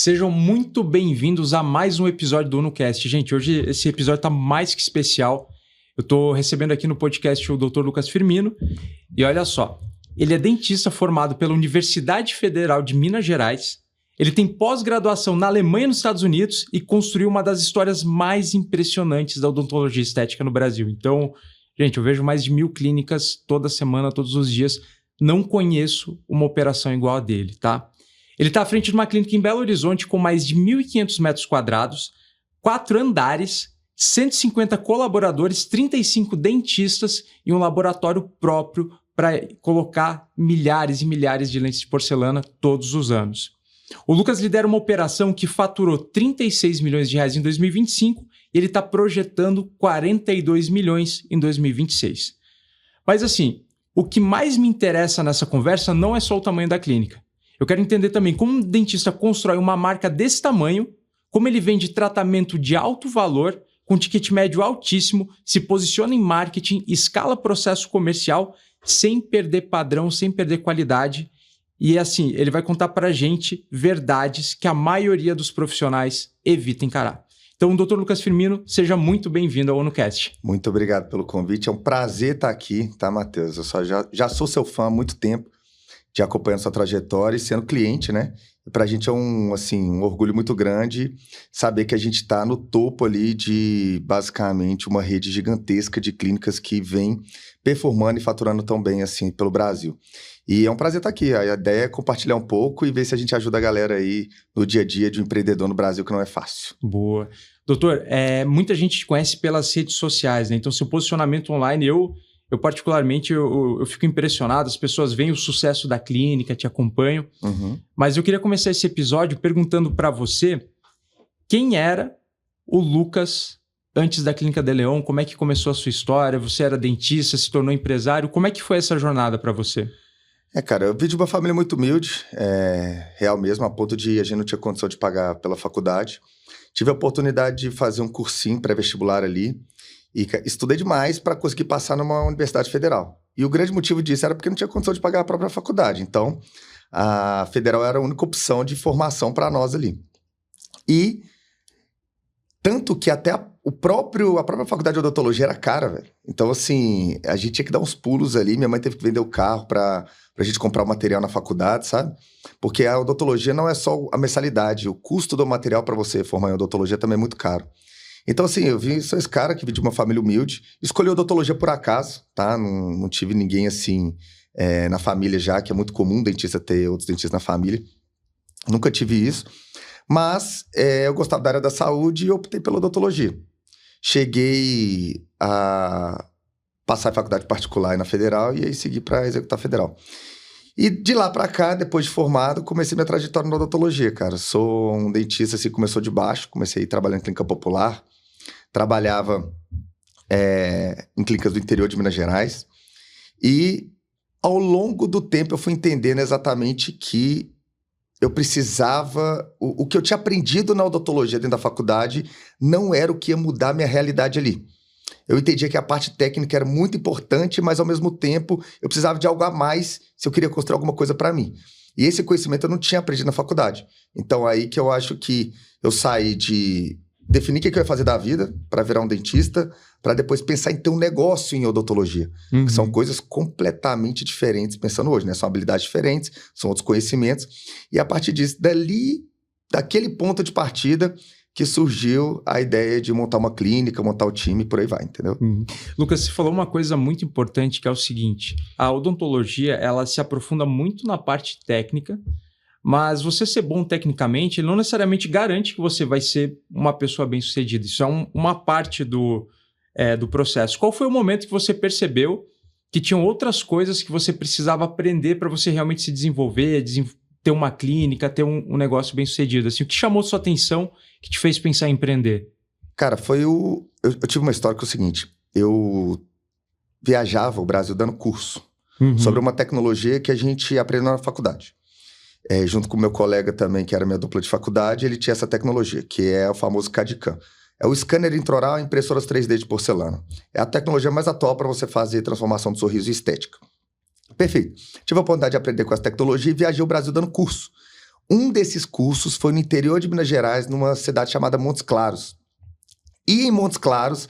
Sejam muito bem-vindos a mais um episódio do UnoCast. Gente, hoje esse episódio está mais que especial. Eu estou recebendo aqui no podcast o Dr. Lucas Firmino. E olha só, ele é dentista formado pela Universidade Federal de Minas Gerais. Ele tem pós-graduação na Alemanha e nos Estados Unidos e construiu uma das histórias mais impressionantes da odontologia estética no Brasil. Então, gente, eu vejo mais de 1.000 clínicas toda semana, todos os dias. Não conheço uma operação igual a dele, tá? Ele está à frente de uma clínica em Belo Horizonte com mais de 1.500 metros quadrados, 4 andares, 150 colaboradores, 35 dentistas e um laboratório próprio para colocar milhares e milhares de lentes de porcelana todos os anos. O Lucas lidera uma operação que faturou 36 milhões de reais em 2025 e ele está projetando 42 milhões em 2026. Mas assim, o que mais me interessa nessa conversa não é só o tamanho da clínica. Eu quero entender também como um dentista constrói uma marca desse tamanho, como ele vende tratamento de alto valor, com ticket médio altíssimo, se posiciona em marketing, escala processo comercial, sem perder padrão, sem perder qualidade. E assim, ele vai contar pra gente verdades que a maioria dos profissionais evita encarar. Então, Dr. Lucas Firmino, seja muito bem-vindo ao UnoCast. Muito obrigado pelo convite. É um prazer estar aqui, tá, Matheus? Eu já sou seu fã há muito tempo, te acompanhando sua trajetória e sendo cliente, né? Pra gente é um orgulho muito grande saber que a gente está no topo ali de, basicamente, uma rede gigantesca de clínicas que vem performando e faturando tão bem assim pelo Brasil. E é um prazer estar aqui. A ideia é compartilhar um pouco e ver se a gente ajuda a galera aí no dia a dia de um empreendedor no Brasil, que não é fácil. Boa. Doutor, muita gente te conhece pelas redes sociais, né? Então, seu posicionamento online, eu particularmente, eu fico impressionado. As pessoas veem o sucesso da clínica, te acompanham. Uhum. Mas eu queria começar esse episódio perguntando para você quem era o Lucas antes da Clínica de León, como é que começou a sua história? Você era dentista, se tornou empresário. Como é que foi essa jornada para você? Cara, eu vim de uma família muito humilde, real mesmo, a ponto de a gente não tinha condição de pagar pela faculdade. Tive a oportunidade de fazer um cursinho pré-vestibular ali e estudei demais para conseguir passar numa universidade federal. E o grande motivo disso era porque não tinha condição de pagar a própria faculdade. Então, a federal era a única opção de formação para nós ali. E tanto que até a própria faculdade de odontologia era cara, velho. Então, assim, a gente tinha que dar uns pulos ali. Minha mãe teve que vender o carro pra gente comprar o material na faculdade, sabe? Porque a odontologia não é só a mensalidade. O custo do material para você formar em odontologia também é muito caro. Então, assim, sou esse cara que vim de uma família humilde. Escolhi odontologia por acaso, tá? Não tive ninguém, assim, na família já, que é muito comum dentista ter outros dentistas na família. Nunca tive isso. Mas eu gostava da área da saúde e optei pela odontologia. Cheguei a passar em faculdade particular na federal e aí segui para executar federal. E de lá para cá, depois de formado, comecei minha trajetória na odontologia, cara. Sou um dentista, assim, começou de baixo. Comecei trabalhando em clínica popular. Trabalhava em clínicas do interior de Minas Gerais. E ao longo do tempo eu fui entendendo exatamente que eu precisava... O que eu tinha aprendido na odontologia dentro da faculdade não era o que ia mudar a minha realidade ali. Eu entendia que a parte técnica era muito importante, mas ao mesmo tempo eu precisava de algo a mais se eu queria construir alguma coisa para mim. E esse conhecimento eu não tinha aprendido na faculdade. Então aí que eu acho que eu saí de definir o que eu ia fazer da vida para virar um dentista, para depois pensar em ter um negócio em odontologia. Uhum. Que são coisas completamente diferentes, pensando hoje, né? São habilidades diferentes, são outros conhecimentos. E a partir disso, daquele ponto de partida, que surgiu a ideia de montar uma clínica, montar o time, por aí vai, entendeu? Uhum. Lucas, você falou uma coisa muito importante, que é o seguinte: a odontologia, ela se aprofunda muito na parte técnica, mas você ser bom tecnicamente, ele não necessariamente garante que você vai ser uma pessoa bem-sucedida. Isso é uma parte do processo. Qual foi o momento que você percebeu que tinham outras coisas que você precisava aprender para você realmente se desenvolver, ter uma clínica, ter um negócio bem-sucedido? Assim, o que chamou sua atenção que te fez pensar em empreender? Cara, eu tive uma história que é o seguinte: eu viajava o Brasil dando curso sobre uma tecnologia que a gente aprendeu na faculdade. Junto com o meu colega também, que era minha dupla de faculdade, ele tinha essa tecnologia, que é o famoso CAD/CAM. É o scanner intraoral e impressoras 3D de porcelana. É a tecnologia mais atual para você fazer transformação de sorriso e estética. Perfeito. Tive a oportunidade de aprender com essa tecnologia e viajei o Brasil dando curso. Um desses cursos foi no interior de Minas Gerais, numa cidade chamada Montes Claros. E em Montes Claros,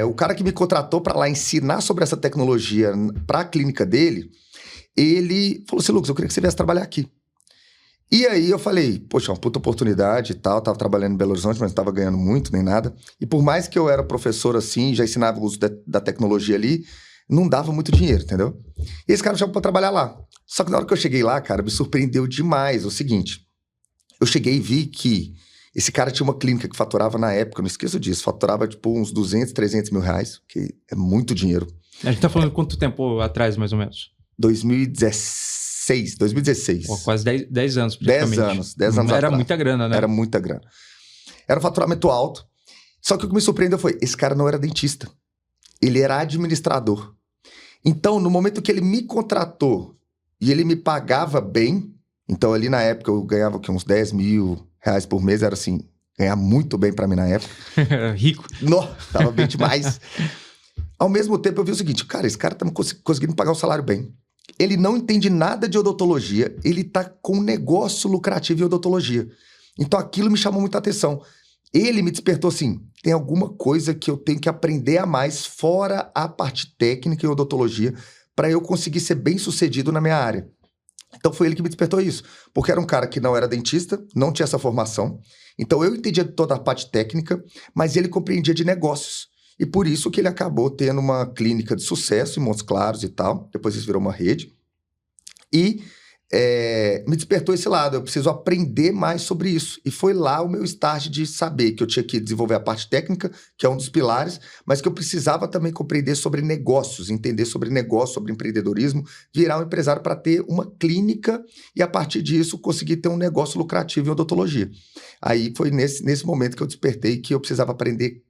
o cara que me contratou para lá ensinar sobre essa tecnologia para a clínica dele, ele falou assim, Lucas, eu queria que você viesse trabalhar aqui. E aí eu falei, poxa, uma puta oportunidade e tal, tava trabalhando em Belo Horizonte, mas não tava ganhando muito, nem nada. E por mais que eu era professor assim, já ensinava o uso da tecnologia ali, não dava muito dinheiro, entendeu? E esse cara me chamou pra trabalhar lá. Só que na hora que eu cheguei lá, cara, me surpreendeu demais o seguinte. Eu cheguei e vi que esse cara tinha uma clínica que faturava na época, eu não esqueço disso, faturava tipo uns 200, 300 mil reais, que é muito dinheiro. A gente tá falando quanto tempo atrás, mais ou menos? 2016. Pô, quase 10 anos, praticamente. 10 anos Era atrás. muita grana, né? Era muita grana. Era um faturamento alto. Só que o que me surpreendeu foi, esse cara não era dentista. Ele era administrador. Então, no momento que ele me contratou e ele me pagava bem, então ali na época eu ganhava uns 10 mil reais por mês, era assim, ganhar muito bem pra mim na época. Rico. Tava bem demais. Ao mesmo tempo eu vi o seguinte, cara, esse cara tá conseguindo pagar um salário bem. Ele não entende nada de odontologia, ele tá com um negócio lucrativo em odontologia. Então aquilo me chamou muita atenção. Ele me despertou assim, tem alguma coisa que eu tenho que aprender a mais fora a parte técnica em odontologia para eu conseguir ser bem sucedido na minha área. Então foi ele que me despertou isso, porque era um cara que não era dentista, não tinha essa formação, então eu entendia toda a parte técnica, mas ele compreendia de negócios. E por isso que ele acabou tendo uma clínica de sucesso em Montes Claros e tal, depois isso virou uma rede, e me despertou esse lado, eu preciso aprender mais sobre isso. E foi lá o meu start de saber que eu tinha que desenvolver a parte técnica, que é um dos pilares, mas que eu precisava também compreender sobre negócios, entender sobre negócio, sobre empreendedorismo, virar um empresário para ter uma clínica e, a partir disso, conseguir ter um negócio lucrativo em odontologia. Aí foi nesse momento que eu despertei que eu precisava aprender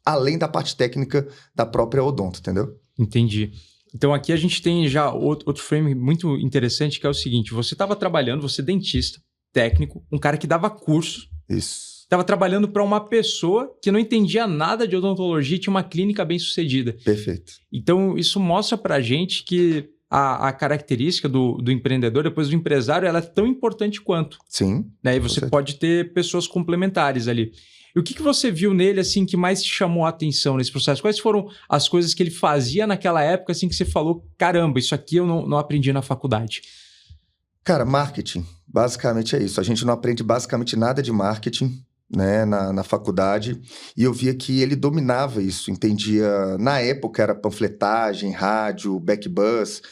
além da parte técnica da própria odonto, entendeu? Entendi. Então aqui a gente tem já outro frame muito interessante, que é o seguinte, você estava trabalhando, você é dentista, técnico, um cara que dava curso. Isso. Estava trabalhando para uma pessoa que não entendia nada de odontologia e tinha uma clínica bem sucedida. Perfeito. Então isso mostra para a gente que a característica do empreendedor, depois do empresário, ela é tão importante quanto. Sim. Né? E você pode ter pessoas complementares ali. E o que você viu nele, assim, que mais te chamou a atenção nesse processo? Quais foram as coisas que ele fazia naquela época, assim, que você falou, caramba, isso aqui eu não aprendi na faculdade? Cara, marketing, basicamente é isso. A gente não aprende basicamente nada de marketing, né, na faculdade. E eu via que ele dominava isso, entendia... Na época era panfletagem, rádio, backbuzz,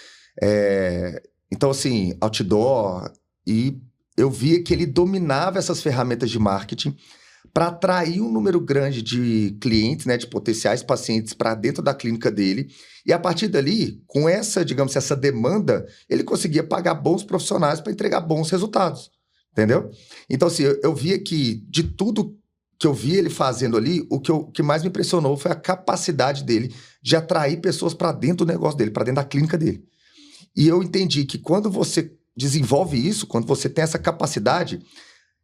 então, assim, outdoor. E eu via que ele dominava essas ferramentas de marketing para atrair um número grande de clientes, né, de potenciais pacientes para dentro da clínica dele. E a partir dali, com essa, digamos, essa demanda, ele conseguia pagar bons profissionais para entregar bons resultados, entendeu? Então, assim, eu via que de tudo que eu vi ele fazendo ali, o que mais me impressionou foi a capacidade dele de atrair pessoas para dentro do negócio dele, para dentro da clínica dele. E eu entendi que quando você desenvolve isso, quando você tem essa capacidade,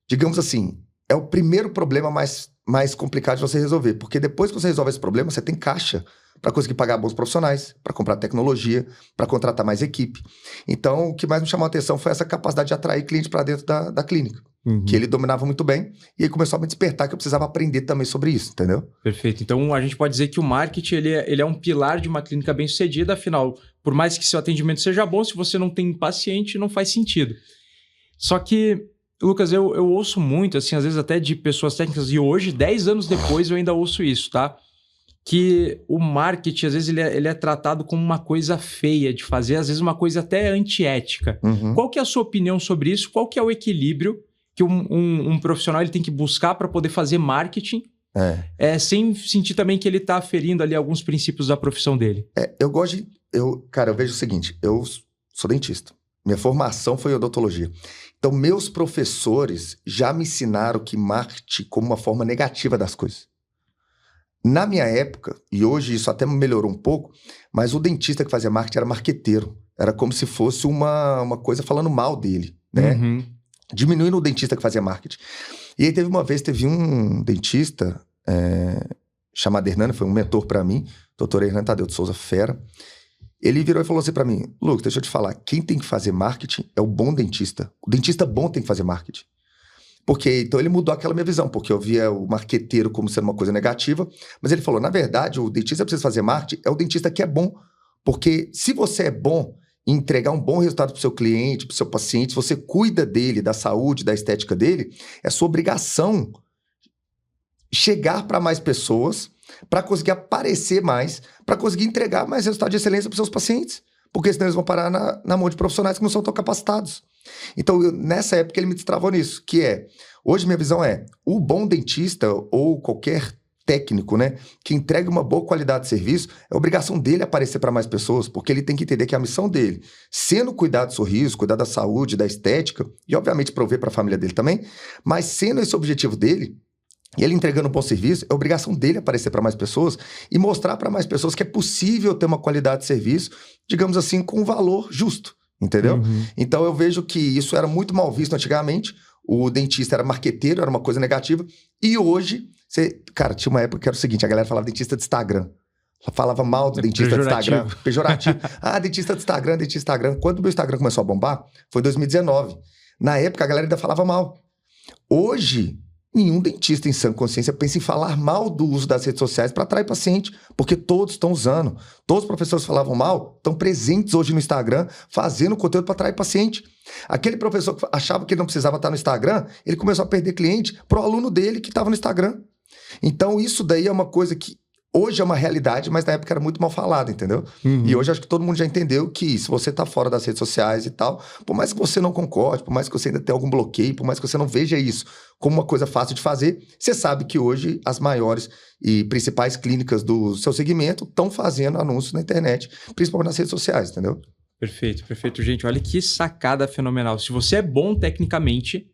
digamos assim, é o primeiro problema mais complicado de você resolver. Porque depois que você resolve esse problema, você tem caixa para conseguir pagar bons profissionais, para comprar tecnologia, para contratar mais equipe. Então, o que mais me chamou a atenção foi essa capacidade de atrair cliente para dentro da clínica. Uhum. Que ele dominava muito bem. E aí começou a me despertar que eu precisava aprender também sobre isso, entendeu? Perfeito. Então, a gente pode dizer que o marketing ele é um pilar de uma clínica bem sucedida. Afinal, por mais que seu atendimento seja bom, se você não tem paciente, não faz sentido. Só que... Lucas, eu ouço muito, assim, às vezes até de pessoas técnicas, e hoje, 10 anos depois, eu ainda ouço isso, tá? Que o marketing, às vezes, ele é tratado como uma coisa feia de fazer, às vezes uma coisa até antiética. Uhum. Qual que é a sua opinião sobre isso? Qual que é o equilíbrio que um profissional ele tem que buscar para poder fazer marketing, sem sentir também que ele está ferindo ali alguns princípios da profissão dele? Cara, eu vejo o seguinte, eu sou dentista. Minha formação foi em odontologia. Então, meus professores já me ensinaram que marketing como uma forma negativa das coisas. Na minha época, e hoje isso até melhorou um pouco, mas o dentista que fazia marketing era marqueteiro. Era como se fosse uma coisa falando mal dele, né? Uhum. Diminuindo o dentista que fazia marketing. E aí teve um dentista chamado Hernani, foi um mentor para mim, doutor Hernani Tadeu de Souza Fera, Ele virou e falou assim pra mim, Lucas, deixa eu te falar, quem tem que fazer marketing é o bom dentista. O dentista bom tem que fazer marketing. Porque, então ele mudou aquela minha visão, porque eu via o marqueteiro como sendo uma coisa negativa, mas ele falou, na verdade, o dentista precisa fazer marketing, é o dentista que é bom. Porque se você é bom em entregar um bom resultado para o seu cliente, para o seu paciente, se você cuida dele, da saúde, da estética dele, é sua obrigação chegar para mais pessoas, para conseguir aparecer mais, para conseguir entregar mais resultado de excelência para os seus pacientes. Porque senão eles vão parar na mão de profissionais que não são tão capacitados. Então, nessa época, ele me destravou nisso, que hoje minha visão o bom dentista ou qualquer técnico, né, que entregue uma boa qualidade de serviço, é obrigação dele aparecer para mais pessoas, porque ele tem que entender que a missão dele, sendo cuidar do sorriso, cuidar da saúde, da estética, e obviamente prover para a família dele também, mas sendo esse o objetivo dele, e ele entregando um bom serviço, é obrigação dele aparecer para mais pessoas e mostrar para mais pessoas que é possível ter uma qualidade de serviço, digamos assim, com um valor justo, entendeu? Uhum. Então eu vejo que isso era muito mal visto antigamente, o dentista era marqueteiro, era uma coisa negativa, e hoje, cara, tinha uma época que era o seguinte, a galera falava dentista de Instagram, falava mal do dentista de Instagram, pejorativo. Dentista de Instagram, dentista de Instagram. Quando o meu Instagram começou a bombar, foi em 2019. Na época, a galera ainda falava mal. Hoje, nenhum dentista em sã consciência pensa em falar mal do uso das redes sociais para atrair paciente, porque todos estão usando. Todos os professores que falavam mal estão presentes hoje no Instagram, fazendo conteúdo para atrair paciente. Aquele professor que achava que ele não precisava estar no Instagram, ele começou a perder cliente para o aluno dele que estava no Instagram. Então, isso daí é uma coisa que hoje é uma realidade, mas na época era muito mal falado, entendeu? Uhum. E hoje acho que todo mundo já entendeu que se você tá fora das redes sociais e tal, por mais que você não concorde, por mais que você ainda tenha algum bloqueio, por mais que você não veja isso como uma coisa fácil de fazer, você sabe que hoje as maiores e principais clínicas do seu segmento estão fazendo anúncios na internet, principalmente nas redes sociais, entendeu? Perfeito, perfeito. Gente, olha que sacada fenomenal. Se você é bom tecnicamente,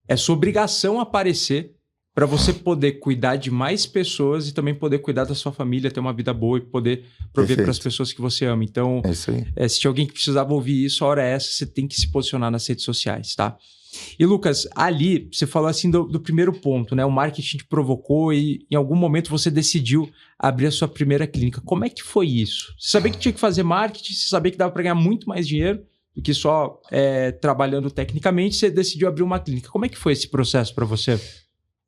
é sua obrigação aparecer para você poder cuidar de mais pessoas e também poder cuidar da sua família, ter uma vida boa e poder prover para as pessoas que você ama. Então, é isso aí. Se tinha alguém que precisava ouvir isso, a hora é essa, você tem que se posicionar nas redes sociais, tá? E Lucas, ali você falou assim do primeiro ponto, né? O marketing te provocou e em algum momento você decidiu abrir a sua primeira clínica. Como é que foi isso? Você sabia que tinha que fazer marketing, você sabia que dava para ganhar muito mais dinheiro do que só trabalhando tecnicamente, você decidiu abrir uma clínica. Como é que foi esse processo para você?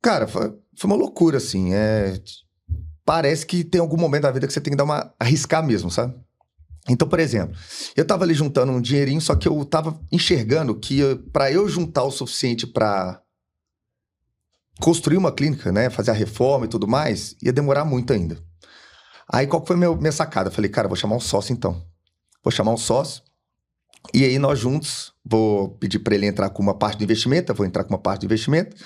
Cara, foi uma loucura, assim. Parece que tem algum momento da vida que você tem que arriscar mesmo, sabe? Então, por exemplo, eu tava ali juntando um dinheirinho, só que eu tava enxergando que para eu juntar o suficiente para construir uma clínica, né? Fazer a reforma e tudo mais, ia demorar muito ainda. Aí, qual que foi minha sacada? Eu falei, cara, vou chamar um sócio então. Vou chamar um sócio. E aí, nós juntos, vou pedir para ele entrar com uma parte do investimento, eu vou entrar com uma parte do investimento.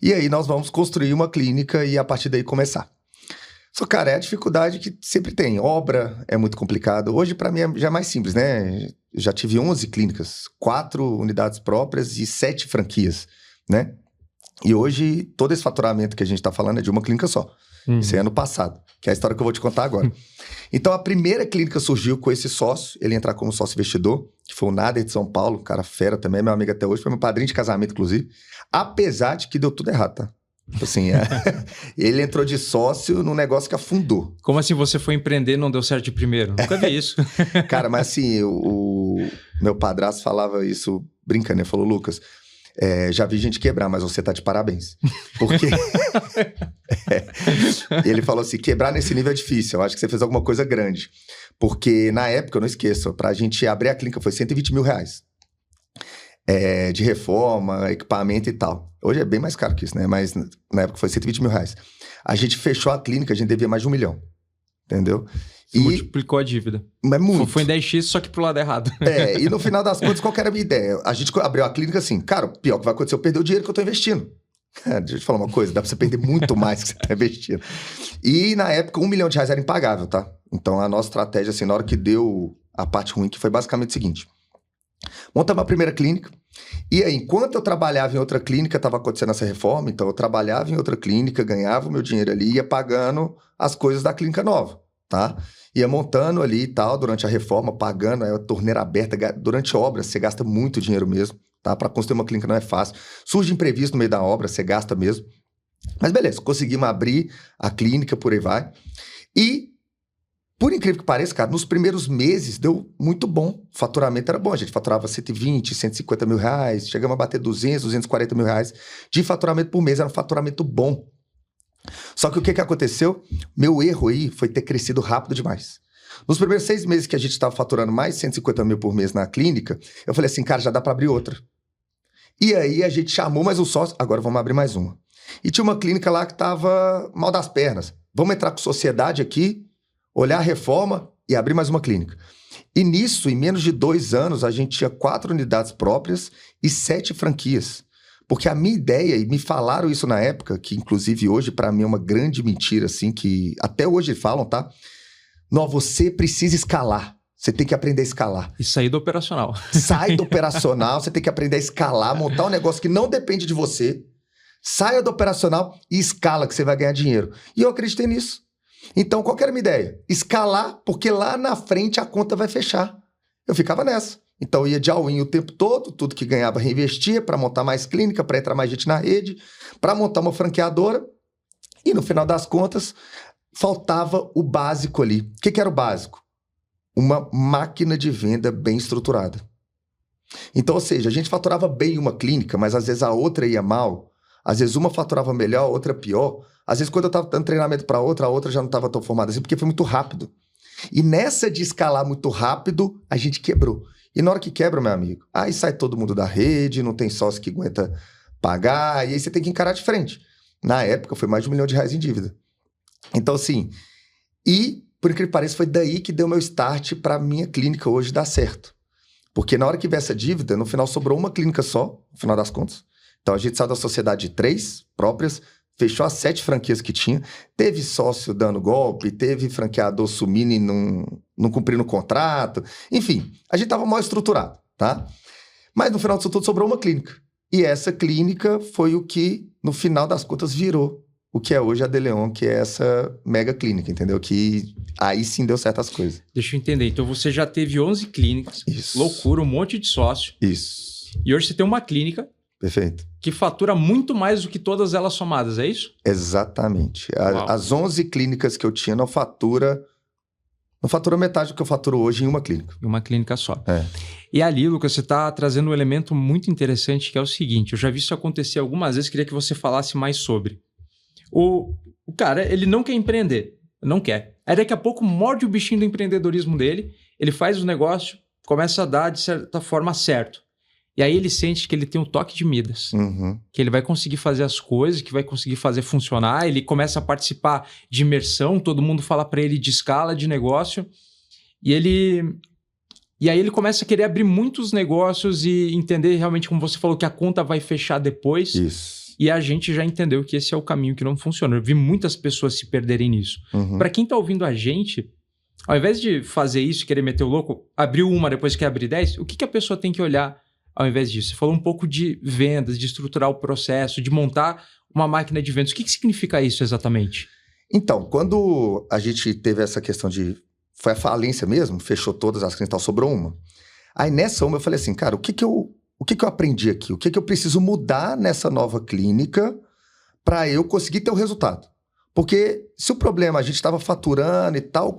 E aí nós vamos construir uma clínica e a partir daí começar. Só, cara, é a dificuldade que sempre tem. Obra é muito complicado. Hoje, para mim, já é mais simples, né? Eu já tive 11 clínicas, 4 unidades próprias e 7 franquias, né? E hoje, todo esse faturamento que a gente está falando é de uma clínica só. Isso é ano passado, que é a história que eu vou te contar agora. Então, a primeira clínica surgiu com esse sócio, ele entrar como sócio investidor, que foi o Nader de São Paulo, cara fera também, meu amigo até hoje, foi meu padrinho de casamento, inclusive. Apesar de que deu tudo errado, tá? Assim, ele entrou de sócio num negócio que afundou. Como assim você foi empreender e não deu certo de primeiro? Nunca vi isso. Cara, mas assim, o meu padrasto falava isso brincando, ele falou, Lucas, já vi gente quebrar, mas você tá de parabéns. Porque ele falou assim, quebrar nesse nível é difícil, eu acho que você fez alguma coisa grande. Porque na época, eu não esqueço, pra gente abrir a clínica foi R$120 mil. De reforma, equipamento e tal. Hoje é bem mais caro que isso, né? Mas na época foi R$120 mil. A gente fechou a clínica, a gente devia mais de 1 milhão. Entendeu? E multiplicou a dívida. Mas muito. Foi em 10x, só que pro lado errado. E no final das contas, qual que era a minha ideia? A gente abriu a clínica assim, cara, o pior que vai acontecer, eu perder o dinheiro que eu tô investindo. Deixa eu te falar uma coisa, dá pra você perder muito mais que você tá investindo. E na época, R$1 milhão era impagável, tá? Então a nossa estratégia, assim, na hora que deu a parte ruim, que foi basicamente o seguinte. Montamos a primeira clínica, e aí, enquanto eu trabalhava em outra clínica, estava acontecendo essa reforma, então eu trabalhava em outra clínica, ganhava o meu dinheiro ali, ia pagando as coisas da clínica nova, tá? Ia montando ali e tal, durante a reforma, pagando, a torneira aberta, durante a obra, você gasta muito dinheiro mesmo, tá? Para construir uma clínica não é fácil. Surge imprevisto no meio da obra, você gasta mesmo. Mas beleza, conseguimos abrir a clínica, por aí vai. E Por incrível que pareça, cara, nos primeiros meses deu muito bom. O faturamento era bom. A gente faturava 120, 150 mil reais. Chegamos a bater 200, 240 mil reais de faturamento por mês. Era um faturamento bom. Só que o que aconteceu? Meu erro aí foi ter crescido rápido demais. Nos primeiros 6 meses que a gente estava faturando mais 150 mil por mês na clínica, eu falei assim, cara, já dá para abrir outra. E aí a gente chamou mais um sócio, agora vamos abrir mais uma. E tinha uma clínica lá que estava mal das pernas. Vamos entrar com sociedade aqui, olhar a reforma e abrir mais uma clínica. E nisso, em menos de 2 anos, a gente tinha 4 unidades próprias e 7 franquias. Porque a minha ideia, e me falaram isso na época, que inclusive hoje para mim é uma grande mentira, assim, que até hoje falam, tá? Não, você precisa escalar. Você tem que aprender a escalar. E sair do operacional. Sai do operacional, você tem que aprender a escalar, montar um negócio que não depende de você. Saia do operacional e escala, que você vai ganhar dinheiro. E eu acreditei nisso. Então, qual que era a minha ideia? Escalar, porque lá na frente a conta vai fechar. Eu ficava nessa. Então, eu ia de all-in o tempo todo, tudo que ganhava reinvestia para montar mais clínica, para entrar mais gente na rede, para montar uma franqueadora. E no final das contas, faltava o básico ali. O que era o básico? Uma máquina de venda bem estruturada. Então, ou seja, a gente faturava bem uma clínica, mas às vezes a outra ia mal. Às vezes uma faturava melhor, a outra pior. Às vezes quando eu estava dando treinamento para outra, a outra já não estava tão formada assim, porque foi muito rápido. E nessa de escalar muito rápido, a gente quebrou. E na hora que quebra, meu amigo, aí sai todo mundo da rede, não tem sócio que aguenta pagar, e aí você tem que encarar de frente. Na época, foi mais de R$1 milhão em dívida. Então, assim, e, por incrível que pareça, foi daí que deu meu start para a minha clínica hoje dar certo. Porque na hora que veio essa dívida, no final sobrou uma clínica só, no final das contas. Então, a gente saiu da sociedade de 3 próprias, fechou as 7 franquias que tinha, teve sócio dando golpe, teve franqueador sumindo e não cumprindo o contrato. Enfim, a gente estava mal estruturado, tá? Mas no final disso tudo sobrou uma clínica. E essa clínica foi o que, no final das contas, virou o que é hoje a De Leon, que é essa mega clínica, entendeu? Que aí sim deu certas coisas. Deixa eu entender. Então, você já teve 11 clínicas, Isso. Loucura, um monte de sócio. Isso. E hoje você tem uma clínica... Perfeito. Que fatura muito mais do que todas elas somadas, é isso? Exatamente. As 11 clínicas que eu tinha não fatura metade do que eu faturo hoje em uma clínica. Em uma clínica só. É. E ali, Lucas, você está trazendo um elemento muito interessante, que é o seguinte, eu já vi isso acontecer algumas vezes, queria que você falasse mais sobre. O cara, ele não quer empreender, não quer. Aí daqui a pouco morde o bichinho do empreendedorismo dele, ele faz o negócio, começa a dar de certa forma certo. E aí ele sente que ele tem um toque de Midas, que ele vai conseguir fazer as coisas, que vai conseguir fazer funcionar, ele começa a participar de imersão, todo mundo fala para ele de escala de negócio, e aí ele começa a querer abrir muitos negócios e entender realmente, como você falou, que a conta vai fechar depois. Isso. E a gente já entendeu que esse é o caminho que não funciona. Eu vi muitas pessoas se perderem nisso. Para quem tá ouvindo a gente, ao invés de fazer isso e querer meter o louco, abriu uma, depois quer abrir 10, o que a pessoa tem que olhar ao invés disso? Você falou um pouco de vendas, de estruturar o processo, de montar uma máquina de vendas. O que significa isso exatamente? Então, quando a gente teve essa questão de... Foi a falência mesmo, fechou todas as clínicas, sobrou uma. Aí nessa uma eu falei assim, cara, o que eu aprendi aqui? O que eu preciso mudar nessa nova clínica para eu conseguir ter o resultado? Porque se o problema a gente estava faturando e tal,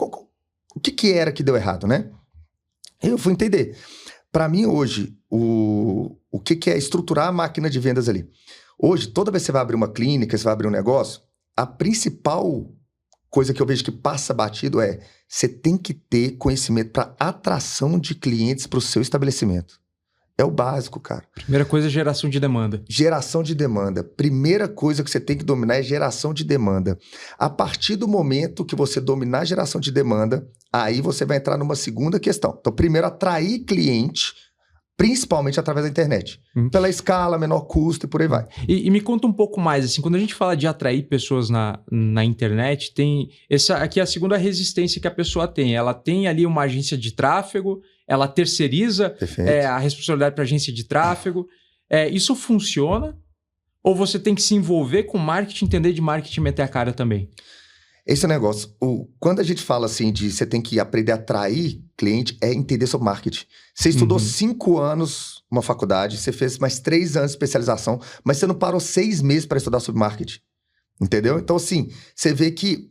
o que era que deu errado, né? Eu fui entender. Para mim, hoje, o que é estruturar a máquina de vendas ali? Hoje, toda vez que você vai abrir uma clínica, você vai abrir um negócio, a principal coisa que eu vejo que passa batido é você tem que ter conhecimento para atração de clientes para o seu estabelecimento. É o básico, cara. Primeira coisa é geração de demanda. Geração de demanda. Primeira coisa que você tem que dominar é geração de demanda. A partir do momento que você dominar a geração de demanda, aí você vai entrar numa segunda questão. Então, primeiro, atrair cliente, principalmente através da internet. Pela escala, menor custo e por aí vai. E me conta um pouco mais, assim, quando a gente fala de atrair pessoas na internet, tem essa aqui é a segunda resistência que a pessoa tem. Ela tem ali uma agência de tráfego, ela terceiriza a responsabilidade para a agência de tráfego. Isso funciona? Ou você tem que se envolver com marketing, entender de marketing e meter a cara também? Esse negócio, quando a gente fala assim de você tem que aprender a atrair cliente, é entender sobre marketing. Você estudou 5 anos uma faculdade, você fez mais 3 anos de especialização, mas você não parou 6 meses para estudar sobre marketing. Entendeu? Então, assim, você vê que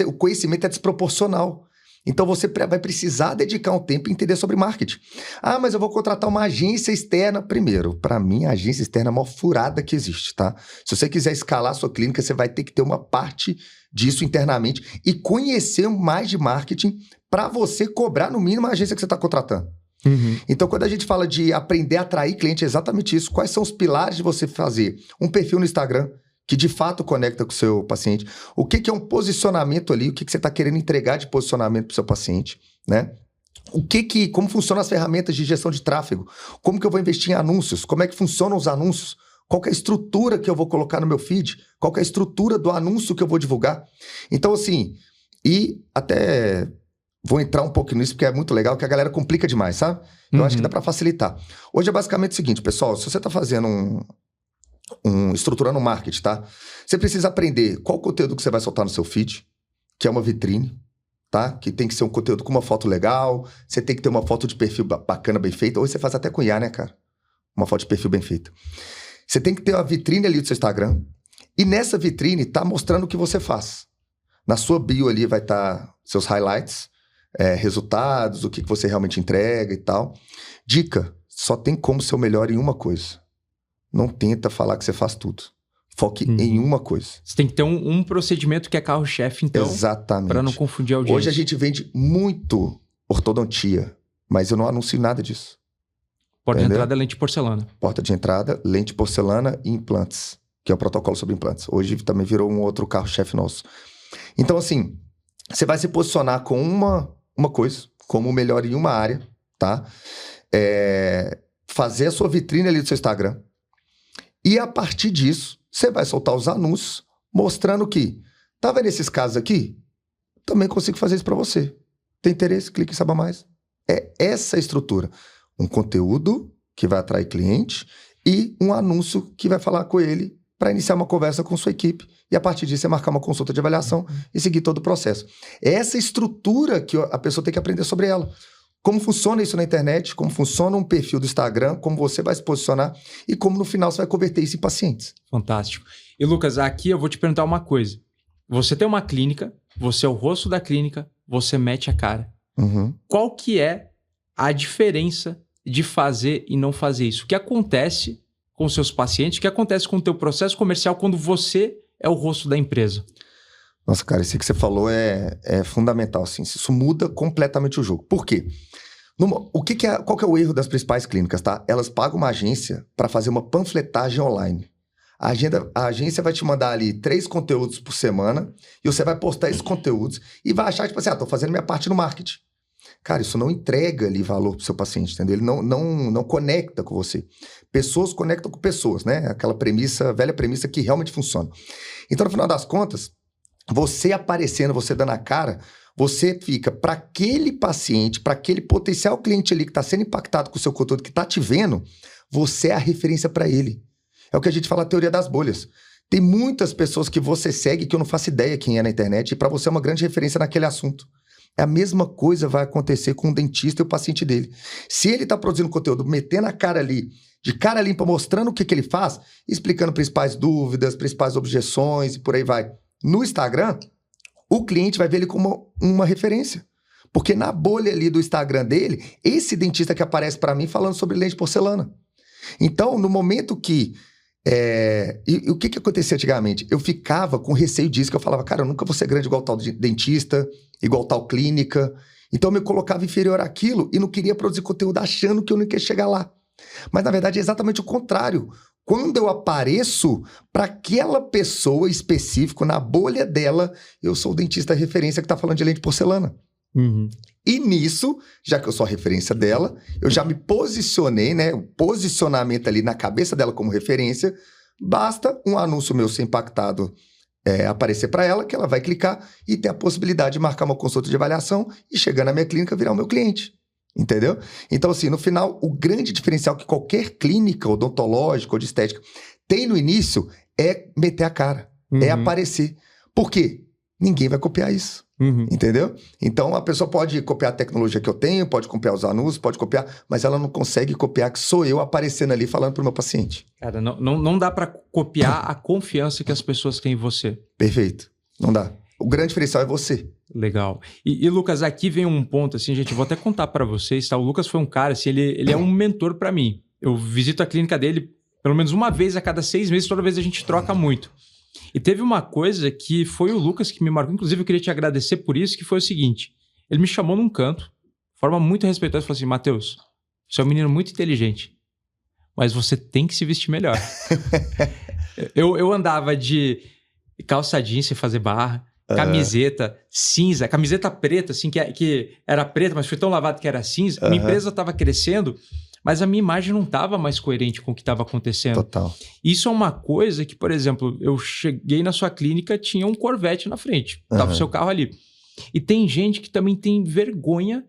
o conhecimento é desproporcional. Então você vai precisar dedicar um tempo e entender sobre marketing. Ah, mas eu vou contratar uma agência externa. Primeiro, para mim, a agência externa é a maior furada que existe, tá? Se você quiser escalar a sua clínica, você vai ter que ter uma parte disso internamente e conhecer mais de marketing para você cobrar no mínimo a agência que você está contratando. Uhum. Então, quando a gente fala de aprender a atrair cliente, é exatamente isso. Quais são os pilares de você fazer um perfil no Instagram que de fato conecta com o seu paciente? O que é um posicionamento ali? O que você está querendo entregar de posicionamento para o seu paciente, né? Como funcionam as ferramentas de gestão de tráfego? Como que eu vou investir em anúncios? Como é que funcionam os anúncios? Qual que é a estrutura que eu vou colocar no meu feed? Qual que é a estrutura do anúncio que eu vou divulgar? Então, assim, e até vou entrar um pouco nisso porque é muito legal, que a galera complica demais, sabe? Eu acho que dá para facilitar. Hoje é basicamente o seguinte, pessoal, se você está fazendo estruturando um marketing, tá? Você precisa aprender qual conteúdo que você vai soltar no seu feed, que é uma vitrine, tá? Que tem que ser um conteúdo com uma foto legal, você tem que ter uma foto de perfil bacana, bem feita. Hoje você faz até com IA, né, cara? Uma foto de perfil bem feita. Você tem que ter uma vitrine ali do seu Instagram, e nessa vitrine tá mostrando o que você faz. Na sua bio ali vai estar seus highlights, resultados, o que você realmente entrega e tal. Dica, só tem como ser o melhor em uma coisa. Não tenta falar que você faz tudo. Foque em uma coisa. Você tem que ter um procedimento que é carro-chefe, então. Exatamente. Para não confundir a audiência. Hoje a gente vende muito ortodontia, mas eu não anuncio nada disso. Porta de entrada é lente de porcelana. Porta de entrada, lente de porcelana e implantes, que é o protocolo sobre implantes. Hoje também virou um outro carro-chefe nosso. Então, assim, você vai se posicionar com uma coisa, como o melhor em uma área, tá? Fazer a sua vitrine ali do seu Instagram. E a partir disso, você vai soltar os anúncios mostrando que, tá vendo esses casos aqui? Também consigo fazer isso para você. Tem interesse? Clique em Saiba Mais. É essa a estrutura. Um conteúdo que vai atrair cliente e um anúncio que vai falar com ele para iniciar uma conversa com sua equipe. E a partir disso, você marcar uma consulta de avaliação e seguir todo o processo. É essa estrutura que a pessoa tem que aprender sobre ela. Como funciona isso na internet, como funciona um perfil do Instagram, como você vai se posicionar e como no final você vai converter isso em pacientes. Fantástico. E Lucas, aqui eu vou te perguntar uma coisa. Você tem uma clínica, você é o rosto da clínica, você mete a cara. Uhum. Qual que é a diferença de fazer e não fazer isso? O que acontece com os seus pacientes? O que acontece com o teu processo comercial quando você é o rosto da empresa? Nossa, cara, isso que você falou é fundamental, assim. Isso muda completamente o jogo. Por quê? Qual que é o erro das principais clínicas, tá? Elas pagam uma agência para fazer uma panfletagem online. A agência vai te mandar ali 3 conteúdos por semana e você vai postar esses conteúdos e vai achar, tipo assim, tô fazendo minha parte no marketing. Cara, isso não entrega ali valor pro seu paciente, entendeu? Ele não conecta com você. Pessoas conectam com pessoas, né? Aquela velha premissa que realmente funciona. Então, no final das contas, você aparecendo, você dando a cara, você fica para aquele paciente, para aquele potencial cliente ali que está sendo impactado com o seu conteúdo, que está te vendo, você é a referência para ele. É o que a gente fala, a teoria das bolhas. Tem muitas pessoas que você segue que eu não faço ideia quem é na internet e para você é uma grande referência naquele assunto. A mesma coisa vai acontecer com o dentista e o paciente dele. Se ele está produzindo conteúdo, metendo a cara ali, de cara limpa, mostrando o que ele faz, explicando principais dúvidas, principais objeções e por aí vai. No Instagram, o cliente vai ver ele como uma referência. Porque na bolha ali do Instagram dele, esse dentista que aparece para mim falando sobre lente de porcelana. Então, no momento que... E o que acontecia antigamente? Eu ficava com receio disso, que eu falava, cara, eu nunca vou ser grande igual tal dentista, igual tal clínica. Então, eu me colocava inferior àquilo e não queria produzir conteúdo achando que eu não ia chegar lá. Mas, na verdade, é exatamente o contrário. Quando eu apareço para aquela pessoa específica, na bolha dela, eu sou o dentista referência que está falando de lente de porcelana. Uhum. E nisso, já que eu sou a referência dela, eu já me posicionei, né? O posicionamento ali na cabeça dela como referência, basta um anúncio meu ser impactado aparecer para ela, que ela vai clicar e ter a possibilidade de marcar uma consulta de avaliação e chegar na minha clínica virar o meu cliente. Entendeu? Então, assim, no final, o grande diferencial que qualquer clínica odontológica ou de estética tem no início é meter a cara, é aparecer. Por quê? Ninguém vai copiar isso. Entendeu? Então, a pessoa pode copiar a tecnologia que eu tenho, pode copiar os anúncios, pode copiar, mas ela não consegue copiar que sou eu aparecendo ali falando pro meu paciente. Cara, não dá para copiar a confiança que as pessoas têm em você. Perfeito. Não dá. O grande diferencial é você. Legal. E Lucas, aqui vem um ponto, assim, gente, eu vou até contar para vocês, tá? O Lucas foi um cara, assim, ele é um mentor para mim. Eu visito a clínica dele pelo menos uma vez a cada 6 meses, toda vez a gente troca muito. E teve uma coisa que foi o Lucas que me marcou, inclusive eu queria te agradecer por isso, que foi o seguinte, ele me chamou num canto, de forma muito respeitosa, e falou assim, Matheus, você é um menino muito inteligente, mas você tem que se vestir melhor. eu andava de calça jeans sem fazer barra, camiseta cinza, camiseta preta, assim, que era preta, mas foi tão lavado que era cinza. Minha empresa estava crescendo, mas a minha imagem não estava mais coerente com o que estava acontecendo. Total. Isso é uma coisa que, por exemplo, eu cheguei na sua clínica, tinha um Corvette na frente, estava o seu carro ali. E tem gente que também tem vergonha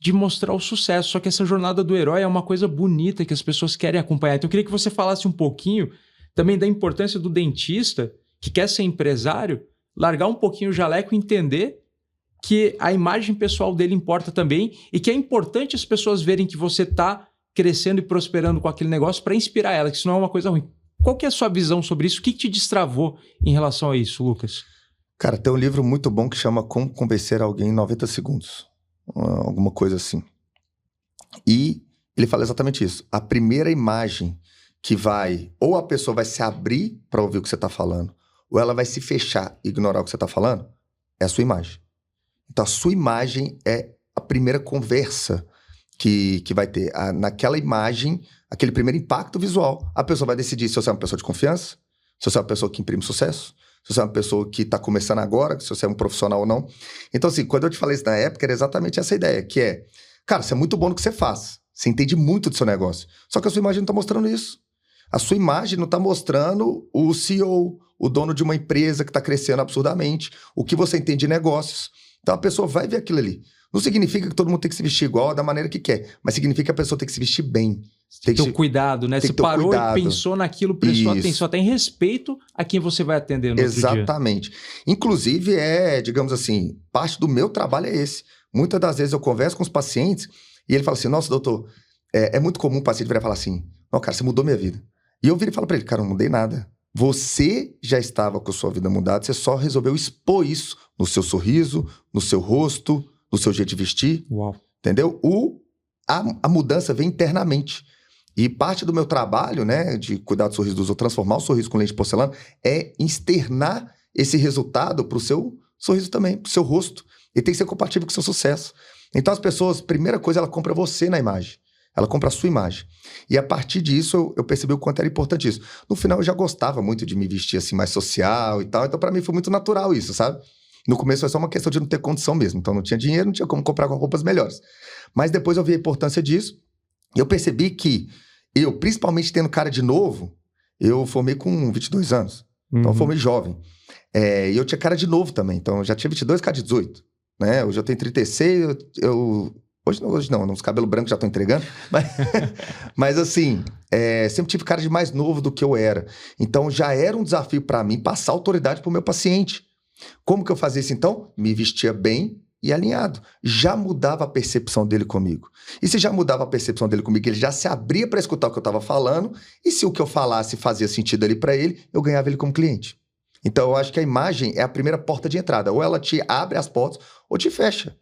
de mostrar o sucesso, só que essa jornada do herói é uma coisa bonita que as pessoas querem acompanhar. Então eu queria que você falasse um pouquinho também da importância do dentista que quer ser empresário, largar um pouquinho o jaleco e entender que a imagem pessoal dele importa também e que é importante as pessoas verem que você está crescendo e prosperando com aquele negócio para inspirar ela, que isso não é uma coisa ruim. Qual que é a sua visão sobre isso? O que te destravou em relação a isso, Lucas? Cara, tem um livro muito bom que chama Como Convencer Alguém em 90 Segundos. Alguma coisa assim. E ele fala exatamente isso. A primeira imagem que vai... Ou a pessoa vai se abrir para ouvir o que você está falando, ou ela vai se fechar e ignorar o que você está falando, é a sua imagem. Então, a sua imagem é a primeira conversa que vai ter. Naquela imagem, aquele primeiro impacto visual, a pessoa vai decidir se você é uma pessoa de confiança, se você é uma pessoa que imprime sucesso, se você é uma pessoa que está começando agora, se você é um profissional ou não. Então, assim, quando eu te falei isso na época, era exatamente essa ideia, que é, cara, você é muito bom no que você faz, você entende muito do seu negócio, só que a sua imagem não está mostrando isso. A sua imagem não está mostrando o CEO, o dono de uma empresa que está crescendo absurdamente, o que você entende de negócios. Então a pessoa vai ver aquilo ali. Não significa que todo mundo tem que se vestir igual da maneira que quer, mas significa que a pessoa tem que se vestir bem. Tem que ter cuidado, né? Você parou e pensou naquilo, prestou atenção, tem respeito a quem você vai atender no outro dia. Exatamente. Inclusive, digamos assim, parte do meu trabalho é esse. Muitas das vezes eu converso com os pacientes e ele fala assim, nossa, doutor, é muito comum o paciente virar e falar assim, não, cara, você mudou minha vida. E eu viro e falo pra ele, cara, eu não mudei nada. Você já estava com a sua vida mudada, você só resolveu expor isso no seu sorriso, no seu rosto, no seu jeito de vestir. Uau. Entendeu? A mudança vem internamente. E parte do meu trabalho, né, de cuidar do sorriso dos outros, transformar o sorriso com lente de porcelana, é externar esse resultado pro seu sorriso também, pro seu rosto. E tem que ser compatível com o seu sucesso. Então as pessoas, primeira coisa, ela compra você na imagem. Ela compra a sua imagem. E a partir disso, eu percebi o quanto era importante isso. No final, eu já gostava muito de me vestir assim, mais social e tal. Então, pra mim, foi muito natural isso, sabe? No começo, foi só uma questão de não ter condição mesmo. Então, não tinha dinheiro, não tinha como comprar com roupas melhores. Mas depois eu vi a importância disso. E eu percebi que eu, principalmente tendo cara de novo, eu formei com 22 anos. Então, eu formei jovem. E eu tinha cara de novo também. Então, eu já tinha 22, cara de 18. Né? Hoje eu tenho 36, Hoje não, os cabelos brancos já estão entregando. Mas assim, sempre tive cara de mais novo do que eu era. Então já era um desafio para mim passar autoridade pro meu paciente. Como que eu fazia isso então? Me vestia bem e alinhado. Já mudava a percepção dele comigo. E se já mudava a percepção dele comigo, ele já se abria para escutar o que eu estava falando. E se o que eu falasse fazia sentido ali para ele, eu ganhava ele como cliente. Então eu acho que a imagem é a primeira porta de entrada. Ou ela te abre as portas ou te fecha.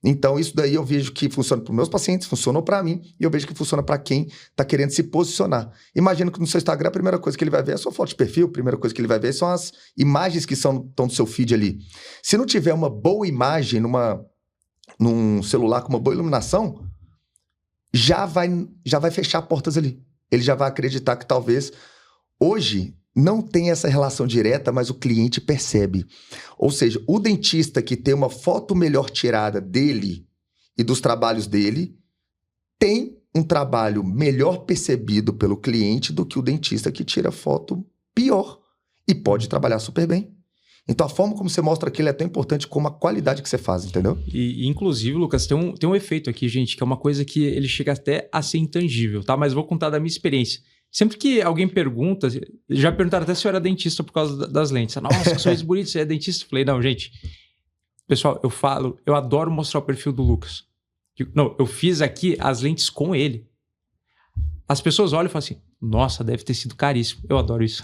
Então, isso daí eu vejo que funciona para os meus pacientes, funcionou para mim, e eu vejo que funciona para quem está querendo se posicionar. Imagino que no seu Instagram, a primeira coisa que ele vai ver é a sua foto de perfil, a primeira coisa que ele vai ver são as imagens que estão no seu feed ali. Se não tiver uma boa imagem num celular com uma boa iluminação, já vai fechar portas ali. Ele já vai acreditar que talvez hoje não tem essa relação direta, mas o cliente percebe. Ou seja, o dentista que tem uma foto melhor tirada dele e dos trabalhos dele, tem um trabalho melhor percebido pelo cliente do que o dentista que tira foto pior e pode trabalhar super bem. Então, a forma como você mostra aquilo é tão importante como a qualidade que você faz, entendeu? E inclusive, Lucas, tem um efeito aqui, gente, que é uma coisa que ele chega até a ser intangível, tá? Mas vou contar da minha experiência. Sempre que alguém pergunta, já perguntaram até se eu era dentista por causa das lentes. Nossa, que sorriso bonito, você é dentista? Eu falei, não, gente, pessoal, eu adoro mostrar o perfil do Lucas. Não, eu fiz aqui as lentes com ele. As pessoas olham e falam assim, nossa, deve ter sido caríssimo. Eu adoro isso.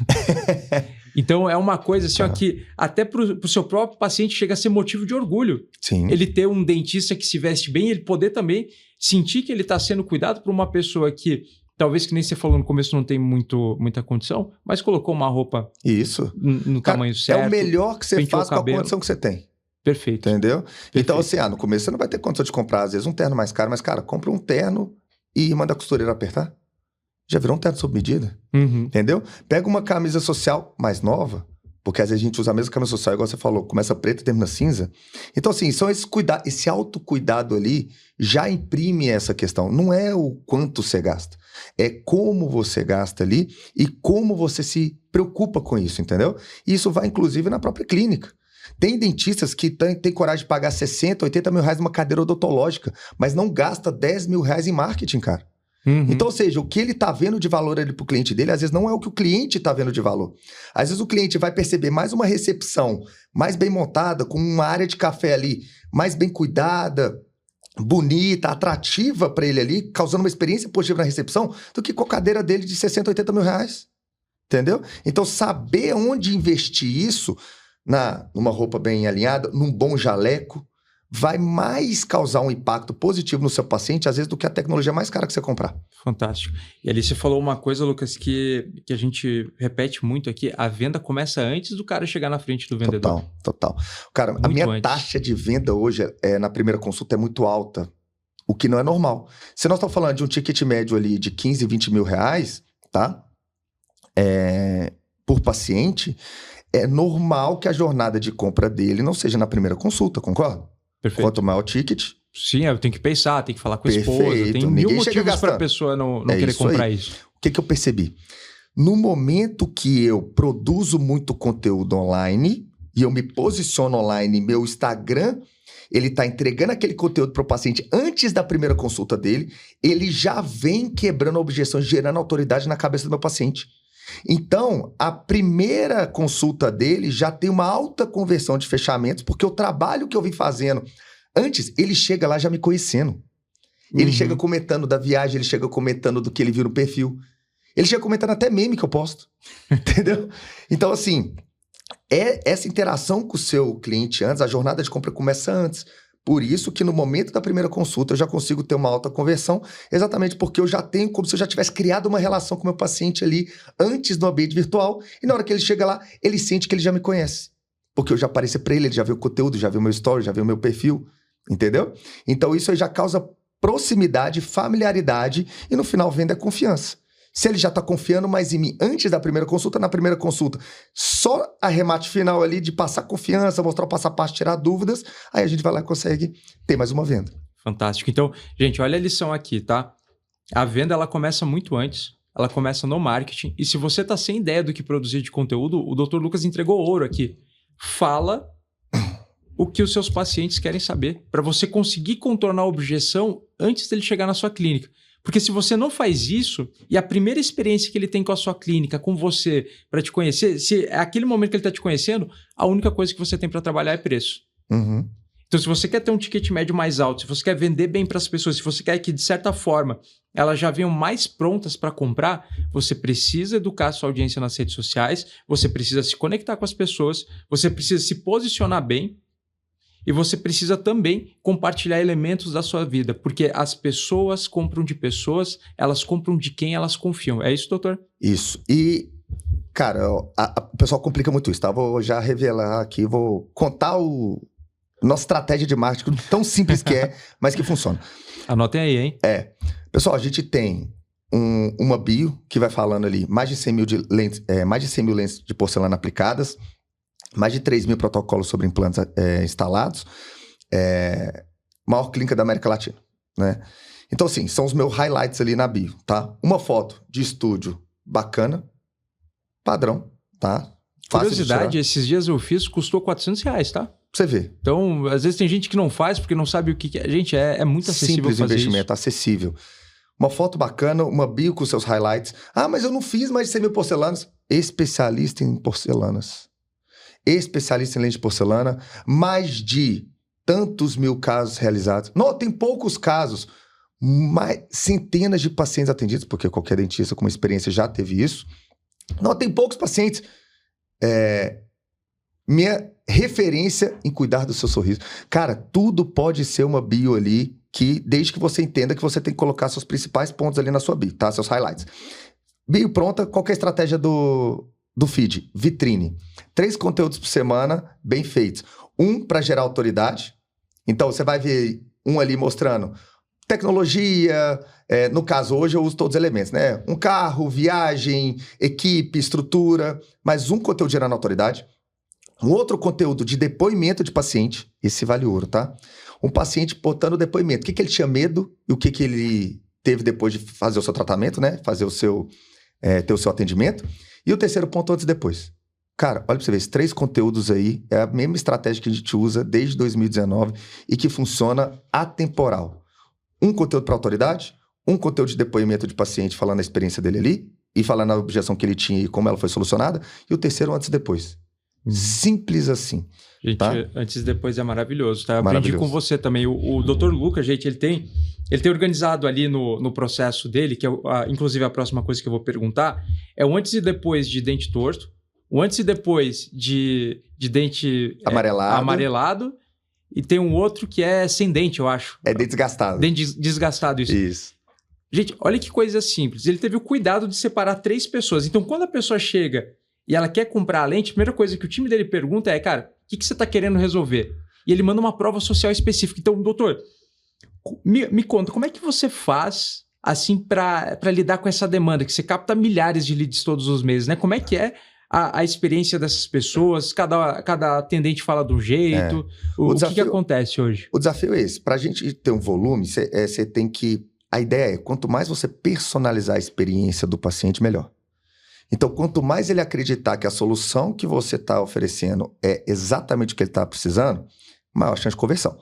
Então é uma coisa assim, ó, que até pro seu próprio paciente chega a ser motivo de orgulho. Sim. Ele ter um dentista que se veste bem, ele poder também sentir que ele está sendo cuidado por uma pessoa que, talvez que nem você falou no começo, não tem muita condição, mas colocou uma roupa Isso. no tamanho certo. É o melhor que você faz com a condição que você tem. Perfeito. Entendeu? Perfeito. Então, assim, no começo você não vai ter condição de comprar, às vezes, um terno mais caro, mas, cara, compra um terno e manda a costureira apertar. Já virou um terno sob medida. Uhum. Entendeu? Pega uma camisa social mais nova, porque às vezes a gente usa a mesma camisa social, igual você falou, começa preta e termina cinza. Então, assim, são esse autocuidado ali já imprime essa questão. Não é o quanto você gasta, é como você gasta ali e como você se preocupa com isso, entendeu? E isso vai, inclusive, na própria clínica. Tem dentistas que têm coragem de pagar 60, 80 mil reais numa cadeira odontológica, mas não gasta 10 mil reais em marketing, cara. Uhum. Então, ou seja, o que ele tá vendo de valor ali pro cliente dele, às vezes não é o que o cliente tá vendo de valor. Às vezes o cliente vai perceber mais uma recepção mais bem montada, com uma área de café ali mais bem cuidada, bonita, atrativa para ele ali, causando uma experiência positiva na recepção, do que com a cadeira dele de 60, 80 mil reais. Entendeu? Então, saber onde investir isso, numa roupa bem alinhada, num bom jaleco, vai mais causar um impacto positivo no seu paciente, às vezes, do que a tecnologia mais cara que você comprar. Fantástico. E ali você falou uma coisa, Lucas, que a gente repete muito aqui, a venda começa antes do cara chegar na frente do vendedor. Total. Cara, muito a minha taxa de venda hoje na primeira consulta é muito alta, o que não é normal. Se nós estamos falando de um ticket médio ali de 15, 20 mil reais, tá? Por paciente, é normal que a jornada de compra dele não seja na primeira consulta, concorda? Perfeito. Quanto maior o ticket... Sim, eu tenho que pensar, tenho que falar com a esposa, tem mil motivos para a pessoa não querer comprar isso. O que eu percebi? No momento que eu produzo muito conteúdo online e eu me posiciono online, meu Instagram, ele está entregando aquele conteúdo para o paciente antes da primeira consulta dele, ele já vem quebrando objeções, gerando autoridade na cabeça do meu paciente. Então, a primeira consulta dele já tem uma alta conversão de fechamentos, porque o trabalho que eu vim fazendo antes, ele chega lá já me conhecendo. Ele chega comentando da viagem, ele chega comentando do que ele viu no perfil. Ele chega comentando até meme que eu posto. Entendeu? Então, assim, essa interação com o seu cliente antes, a jornada de compra começa antes. Por isso que no momento da primeira consulta eu já consigo ter uma alta conversão, exatamente porque eu já tenho como se eu já tivesse criado uma relação com o meu paciente ali antes do ambiente virtual, e na hora que ele chega lá, ele sente que ele já me conhece. Porque eu já apareci para ele já viu o conteúdo, já viu o meu story, já viu o meu perfil, entendeu? Então isso aí já causa proximidade, familiaridade, e no final venda é confiança. Se ele já está confiando mais em mim antes da primeira consulta, na primeira consulta, só arremate final ali de passar confiança, mostrar o passo a passo, tirar dúvidas, aí a gente vai lá e consegue ter mais uma venda. Fantástico. Então, gente, olha a lição aqui, tá? A venda, ela começa muito antes, ela começa no marketing, e se você está sem ideia do que produzir de conteúdo, o Dr. Lucas entregou ouro aqui. Fala o que os seus pacientes querem saber, para você conseguir contornar a objeção antes dele chegar na sua clínica. Porque se você não faz isso, e a primeira experiência que ele tem com a sua clínica, com você, para te conhecer, se é aquele momento que ele está te conhecendo, a única coisa que você tem para trabalhar é preço. Uhum. Então, se você quer ter um ticket médio mais alto, se você quer vender bem para as pessoas, se você quer que, de certa forma, elas já venham mais prontas para comprar, você precisa educar a sua audiência nas redes sociais, você precisa se conectar com as pessoas, você precisa se posicionar bem, e você precisa também compartilhar elementos da sua vida, porque as pessoas compram de pessoas, elas compram de quem elas confiam. É isso, doutor? Isso. E, cara, o pessoal complica muito isso, tá? Vou já revelar aqui, vou contar nossa estratégia de marketing, tão simples que é, mas que funciona. Anotem aí, hein? Pessoal, a gente tem uma bio que vai falando ali mais de 100 mil lentes de porcelana aplicadas, mais de 3 mil protocolos sobre implantes instalados, maior clínica da América Latina, né? Então, assim, são os meus highlights ali na bio, tá? Uma foto de estúdio bacana, padrão, tá? Curiosidade, esses dias eu fiz, custou R$400, tá? Pra você ver. Então, às vezes tem gente que não faz porque não sabe o que é. Gente, é muito acessível simples fazer investimento, isso. acessível. Uma foto bacana, uma bio com seus highlights. Ah, mas eu não fiz mais de 100 mil porcelanas. Especialista em porcelanas. Especialista em lente de porcelana, mais de tantos mil casos realizados. Não, tem poucos casos, mas centenas de pacientes atendidos, porque qualquer dentista com uma experiência já teve isso. Não, tem poucos pacientes. minha referência em cuidar do seu sorriso. Cara, tudo pode ser uma bio ali, desde que você entenda que você tem que colocar seus principais pontos ali na sua bio, tá? Seus highlights. Bio pronta, qual que é a estratégia do feed? Vitrine. 3 conteúdos por semana, bem feitos. Um para gerar autoridade. Então, você vai ver um ali mostrando tecnologia, no caso, hoje eu uso todos os elementos, né? Um carro, viagem, equipe, estrutura, mas um conteúdo gerando autoridade. Um outro conteúdo de depoimento de paciente, esse vale ouro, tá? Um paciente botando depoimento. O que ele tinha medo e o que ele teve depois de fazer o seu tratamento, né? Fazer ter o seu atendimento. E o terceiro ponto antes e depois. Cara, olha pra você ver, esses 3 conteúdos aí é a mesma estratégia que a gente usa desde 2019 e que funciona atemporal. Um conteúdo para autoridade, um conteúdo de depoimento de paciente falando a experiência dele ali e falando a objeção que ele tinha e como ela foi solucionada, e o terceiro antes e depois. Simples assim. Gente, tá? antes e depois é maravilhoso, tá? Eu Maravilhoso. aprendi com você também. O Dr. Lucas, gente, ele tem organizado ali no processo dele, que é inclusive a próxima coisa que eu vou perguntar, é o antes e depois de dente torto, o antes e depois de dente amarelado, e tem um outro que é sem dente, eu acho. É dente desgastado. Dente desgastado, isso. Isso. Gente, olha que coisa simples. Ele teve o cuidado de separar 3 pessoas. Então, quando a pessoa chega e ela quer comprar a lente, a primeira coisa que o time dele pergunta é, cara, o que você está querendo resolver? E ele manda uma prova social específica. Então, doutor, me conta, como é que você faz assim para lidar com essa demanda? Que você capta milhares de leads todos os meses, né? Como é que é a experiência dessas pessoas? Cada atendente fala de um jeito. O que acontece hoje? O desafio é esse. Para a gente ter um volume, você tem que... A ideia é, quanto mais você personalizar a experiência do paciente, melhor. Então, quanto mais ele acreditar que a solução que você está oferecendo é exatamente o que ele está precisando, maior chance de conversão.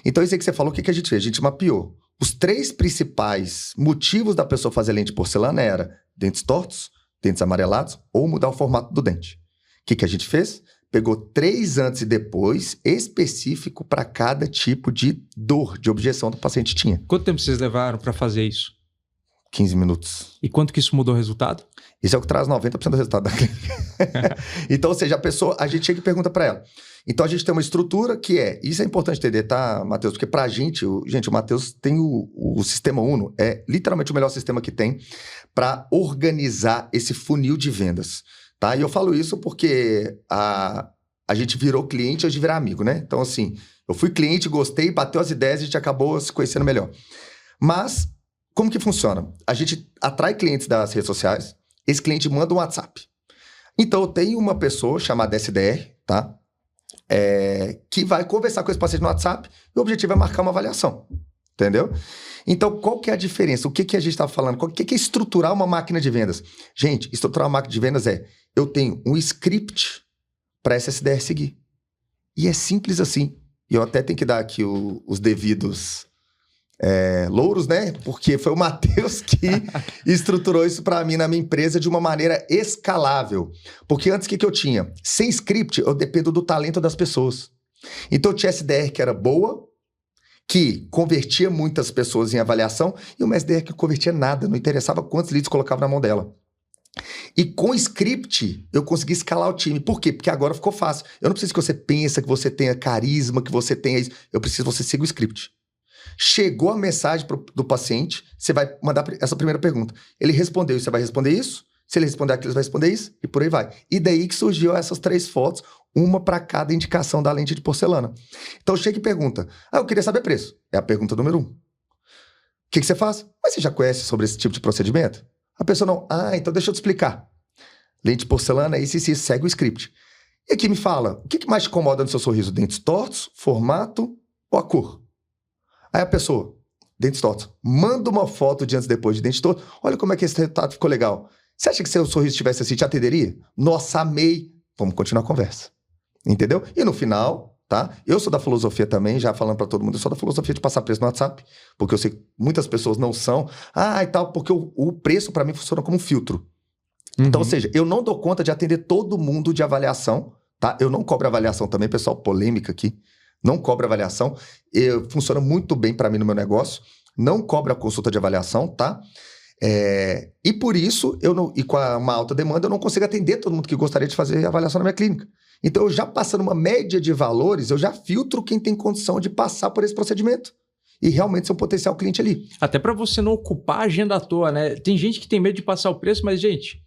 Então, isso aí que você falou, o que a gente fez? A gente mapeou. Os 3 principais motivos da pessoa fazer lente de porcelana era dentes tortos, dentes amarelados ou mudar o formato do dente. O que a gente fez? Pegou 3 antes e depois, específico para cada tipo de dor, de objeção que o paciente tinha. Quanto tempo vocês levaram para fazer isso? 15 minutos. E quanto que isso mudou o resultado? Isso é o que traz 90% do resultado da clínica. Então, ou seja, a gente chega e pergunta para ela. Então, a gente tem uma estrutura que isso é importante entender, tá, Matheus? Porque pra gente, o Matheus tem o Sistema Uno, é literalmente o melhor sistema que tem para organizar esse funil de vendas, tá? E eu falo isso porque a gente virou cliente antes de virar amigo, né? Então, assim, eu fui cliente, gostei, bateu as ideias e a gente acabou se conhecendo melhor. Mas, como que funciona? A gente atrai clientes das redes sociais, esse cliente manda um WhatsApp. Então, eu tenho uma pessoa chamada SDR, tá? Que vai conversar com esse paciente no WhatsApp e o objetivo é marcar uma avaliação. Entendeu? Então, qual que é a diferença? O que a gente estava falando? O que é estruturar uma máquina de vendas? Gente, estruturar uma máquina de vendas eu tenho um script para essa SDR seguir. E é simples assim. E eu até tenho que dar aqui os devidos louros, né? Porque foi o Matheus que estruturou isso para mim na minha empresa de uma maneira escalável. Porque antes, o que eu tinha? Sem script, eu dependo do talento das pessoas. Então, eu tinha SDR que era boa, que convertia muitas pessoas em avaliação, e uma SDR que não convertia nada, não interessava quantos leads colocava na mão dela. E com o script, eu consegui escalar o time. Por quê? Porque agora ficou fácil. Eu não preciso que você pense, que você tenha carisma, que você tenha isso. Eu preciso que você siga o script. Chegou a mensagem do paciente, você vai mandar essa primeira pergunta. Ele respondeu, você vai responder isso? Se ele responder aquilo, você vai responder isso? E por aí vai. E daí que surgiu essas 3 fotos, uma para cada indicação da lente de porcelana. Então chega e pergunta, eu queria saber preço. É a pergunta número 1. O que você faz? Mas você já conhece sobre esse tipo de procedimento? A pessoa não, então deixa eu te explicar. Lente de porcelana, isso segue o script. E aqui me fala, o que mais te incomoda no seu sorriso? Dentes tortos, formato ou a cor? Aí a pessoa, dentes tortos, manda uma foto de antes e depois de dente torto. Olha como é que esse resultado ficou legal. Você acha que se o sorriso estivesse assim, te atenderia? Nossa, amei. Vamos continuar a conversa. Entendeu? E no final, tá? Eu sou da filosofia também, já falando pra todo mundo, eu sou da filosofia de passar preço no WhatsApp, porque eu sei que muitas pessoas não são. E tal, porque o preço pra mim funciona como um filtro. Uhum. Então, ou seja, eu não dou conta de atender todo mundo de avaliação, tá? Eu não cobro avaliação também, pessoal, polêmica aqui. Não cobra avaliação, funciona muito bem para mim no meu negócio, não cobra consulta de avaliação, tá? E por isso, e com uma alta demanda, eu não consigo atender todo mundo que gostaria de fazer avaliação na minha clínica. Então, eu já passando uma média de valores, eu já filtro quem tem condição de passar por esse procedimento. E realmente ser um potencial cliente ali. Até para você não ocupar a agenda à toa, né? Tem gente que tem medo de passar o preço, mas, gente,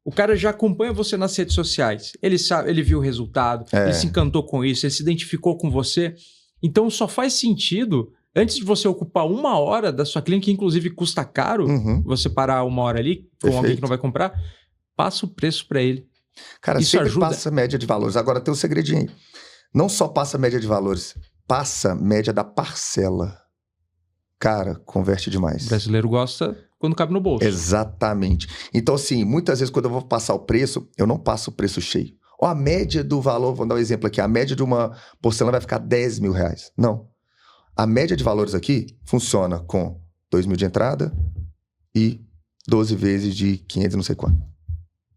o cara já acompanha você nas redes sociais. Ele sabe, ele viu o resultado, ele se encantou com isso, ele se identificou com você. Então, só faz sentido, antes de você ocupar 1 hora da sua clínica, que inclusive custa caro, você parar 1 hora ali, com alguém que não vai comprar, passa o preço para ele. Cara, isso sempre ajuda. passa média de valores. Agora tem um segredinho aí. Não só passa média de valores, passa média da parcela. Cara, converte demais. O brasileiro gosta quando cabe no bolso. Exatamente. Então, assim, muitas vezes quando eu vou passar o preço, eu não passo o preço cheio. Ó, a média do valor, vou dar um exemplo aqui, a média de uma porcelana vai ficar R$10 mil. Não. A média de valores aqui funciona com 2 mil de entrada e 12 vezes de 500 não sei quanto.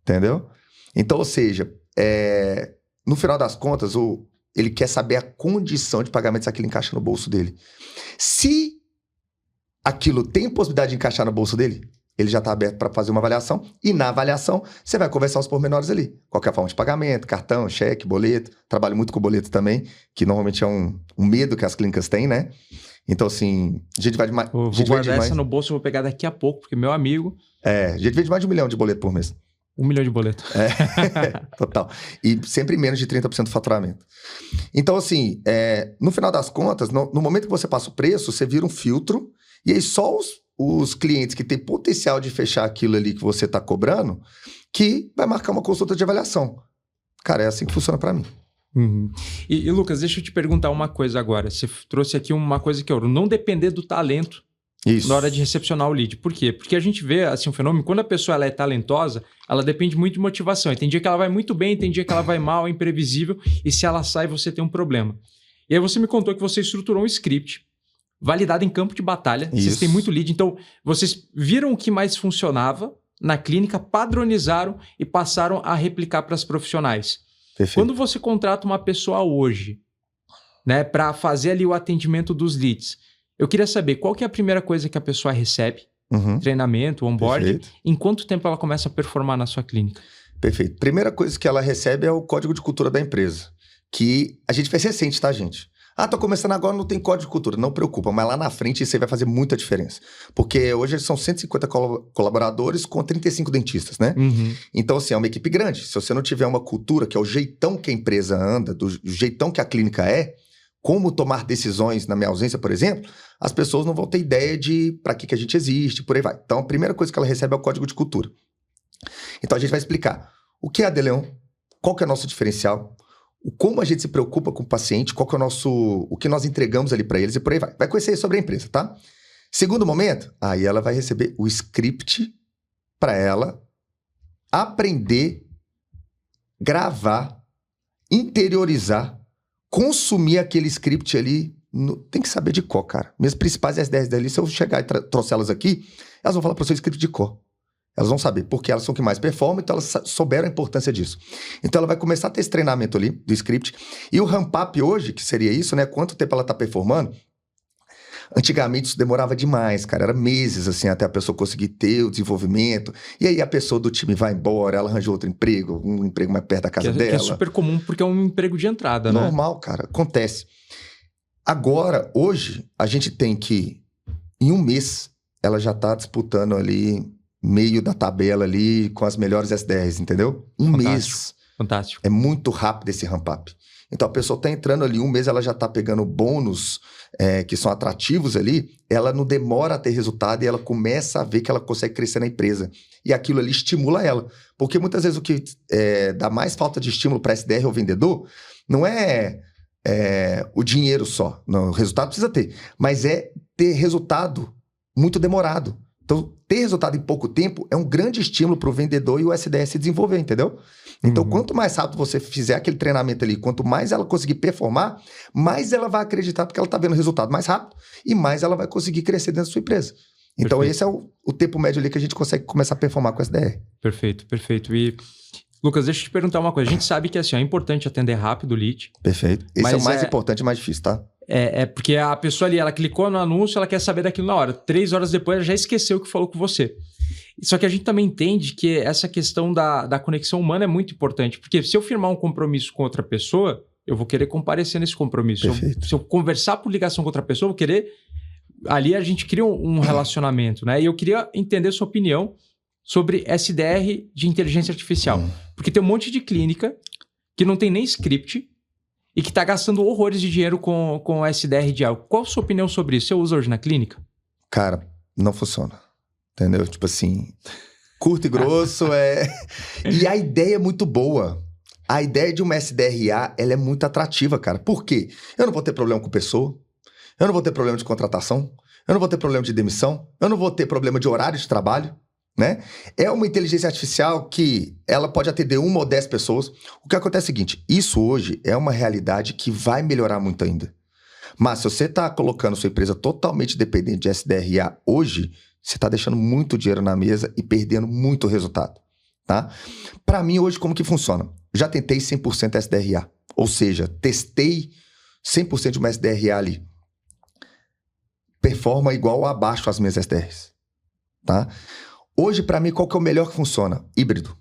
Entendeu? Então, ou seja, no final das contas, ele quer saber a condição de pagamento se aquilo encaixa no bolso dele. Se aquilo tem possibilidade de encaixar no bolso dele, ele já está aberto para fazer uma avaliação. E na avaliação, você vai conversar os pormenores ali. Qualquer forma de pagamento, cartão, cheque, boleto. Trabalho muito com boleto também, que normalmente é um medo que as clínicas têm, né? Então, assim, a gente vai de mais... Vou guardar essa no bolso, eu vou pegar daqui a pouco, porque meu amigo... a gente vende mais de 1 milhão de boleto por mês. 1 milhão de boleto. Total. E sempre menos de 30% do faturamento. Então, assim, no final das contas, no momento que você passa o preço, você vira um filtro, e aí só os clientes que têm potencial de fechar aquilo ali que você está cobrando, que vai marcar uma consulta de avaliação. Cara, é assim que funciona para mim. E, Lucas, deixa eu te perguntar uma coisa agora. Você trouxe aqui uma coisa que é não depender do talento. Isso. Na hora de recepcionar o lead. Por quê? Porque a gente vê assim, um fenômeno, quando a pessoa ela é talentosa, ela depende muito de motivação. E tem dia que ela vai muito bem, tem dia que ela vai mal, é imprevisível, e se ela sai, você tem um problema. E aí você me contou que você estruturou um script validado em campo de batalha. Isso. Vocês têm muito lead, então vocês viram o que mais funcionava na clínica, padronizaram e passaram a replicar para as profissionais. Perfeito. Quando você contrata uma pessoa hoje, né, para fazer ali o atendimento dos leads, eu queria saber qual que é a primeira coisa que a pessoa recebe, treinamento, onboarding, em quanto tempo ela começa a performar na sua clínica? Perfeito. Primeira coisa que ela recebe é o código de cultura da empresa, que a gente fez recente, tá, gente? Tô começando agora, não tem código de cultura. Não preocupa, mas lá na frente isso aí vai fazer muita diferença. Porque hoje são 150 colaboradores com 35 dentistas, né? Então, assim, é uma equipe grande. Se você não tiver uma cultura, que é o jeitão que a empresa anda, do jeitão que a clínica como tomar decisões na minha ausência, por exemplo, as pessoas não vão ter ideia de para que a gente existe, por aí vai. Então, a primeira coisa que ela recebe é o código de cultura. Então, a gente vai explicar o que é a Deleon, qual que é o nosso diferencial, como a gente se preocupa com o paciente, qual que é o que nós entregamos ali para eles e por aí vai. Vai conhecer sobre a empresa, tá? Segundo momento, aí ela vai receber o script para ela aprender, gravar, interiorizar, consumir aquele script ali, tem que saber de cor, cara. Minhas principais S10 dali, se eu chegar e trouxer elas aqui, elas vão falar para o seu script de cor. Elas vão saber, porque elas são que mais performam, então elas souberam a importância disso. Então ela vai começar a ter esse treinamento ali, do script. E o ramp-up hoje, que seria isso, né? Quanto tempo ela tá performando? Antigamente isso demorava demais, cara. Era meses, assim, até a pessoa conseguir ter o desenvolvimento. E aí a pessoa do time vai embora, ela arranja outro emprego, um emprego mais perto da casa dela. Que é super comum, porque é um emprego de entrada, né? Normal, cara. Acontece. Agora, hoje, a gente tem que, em um mês, ela já tá disputando ali meio da tabela ali com as melhores S10, entendeu? Mês. Fantástico. É muito rápido esse ramp-up. Então, a pessoa tá entrando ali, um mês ela já tá pegando bônus que são atrativos ali, ela não demora a ter resultado e ela começa a ver que ela consegue crescer na empresa. E aquilo ali estimula ela. Porque muitas vezes o que dá mais falta de estímulo para SDR ou vendedor não é o dinheiro só. Não, o resultado precisa ter. Mas é ter resultado muito demorado. Então, ter resultado em pouco tempo é um grande estímulo para o vendedor e o SDS se desenvolver, entendeu? Então, quanto mais rápido você fizer aquele treinamento ali, quanto mais ela conseguir performar, mais ela vai acreditar porque ela está vendo o resultado mais rápido e mais ela vai conseguir crescer dentro da sua empresa. Então, perfeito. Esse é o tempo médio ali que a gente consegue começar a performar com SDR. Perfeito, perfeito. E, Lucas, deixa eu te perguntar uma coisa. A gente sabe que assim, é importante atender rápido o lead. Perfeito. Esse é o mais importante e mais difícil, tá? Porque a pessoa ali, ela clicou no anúncio, ela quer saber daquilo na hora. 3 horas depois, ela já esqueceu o que falou com você. Só que a gente também entende que essa questão da conexão humana é muito importante. Porque se eu firmar um compromisso com outra pessoa, eu vou querer comparecer nesse compromisso. Se eu conversar por ligação com outra pessoa, eu vou querer... Ali a gente cria um relacionamento, né? E eu queria entender sua opinião sobre SDR de inteligência artificial. Porque tem um monte de clínica que não tem nem script e que está gastando horrores de dinheiro com SDR de algo. Qual a sua opinião sobre isso? Você usa hoje na clínica? Cara, não funciona. Entendeu? Tipo assim, curto e grosso E a ideia é muito boa. A ideia de uma SDRA, ela é muito atrativa, cara. Por quê? Eu não vou ter problema com pessoa, eu não vou ter problema de contratação, eu não vou ter problema de demissão, eu não vou ter problema de horário de trabalho, né? É uma inteligência artificial que ela pode atender 1 ou 10 pessoas. O que acontece é o seguinte, isso hoje é uma realidade que vai melhorar muito ainda. Mas se você está colocando sua empresa totalmente dependente de SDRA hoje, você está deixando muito dinheiro na mesa e perdendo muito resultado, tá? Para mim, hoje, como que funciona? Já tentei 100% SDRA, ou seja, testei 100% de uma SDRA ali. Performa igual ou abaixo as minhas SDRs, tá? Hoje, para mim, qual que é o melhor que funciona? Híbrido.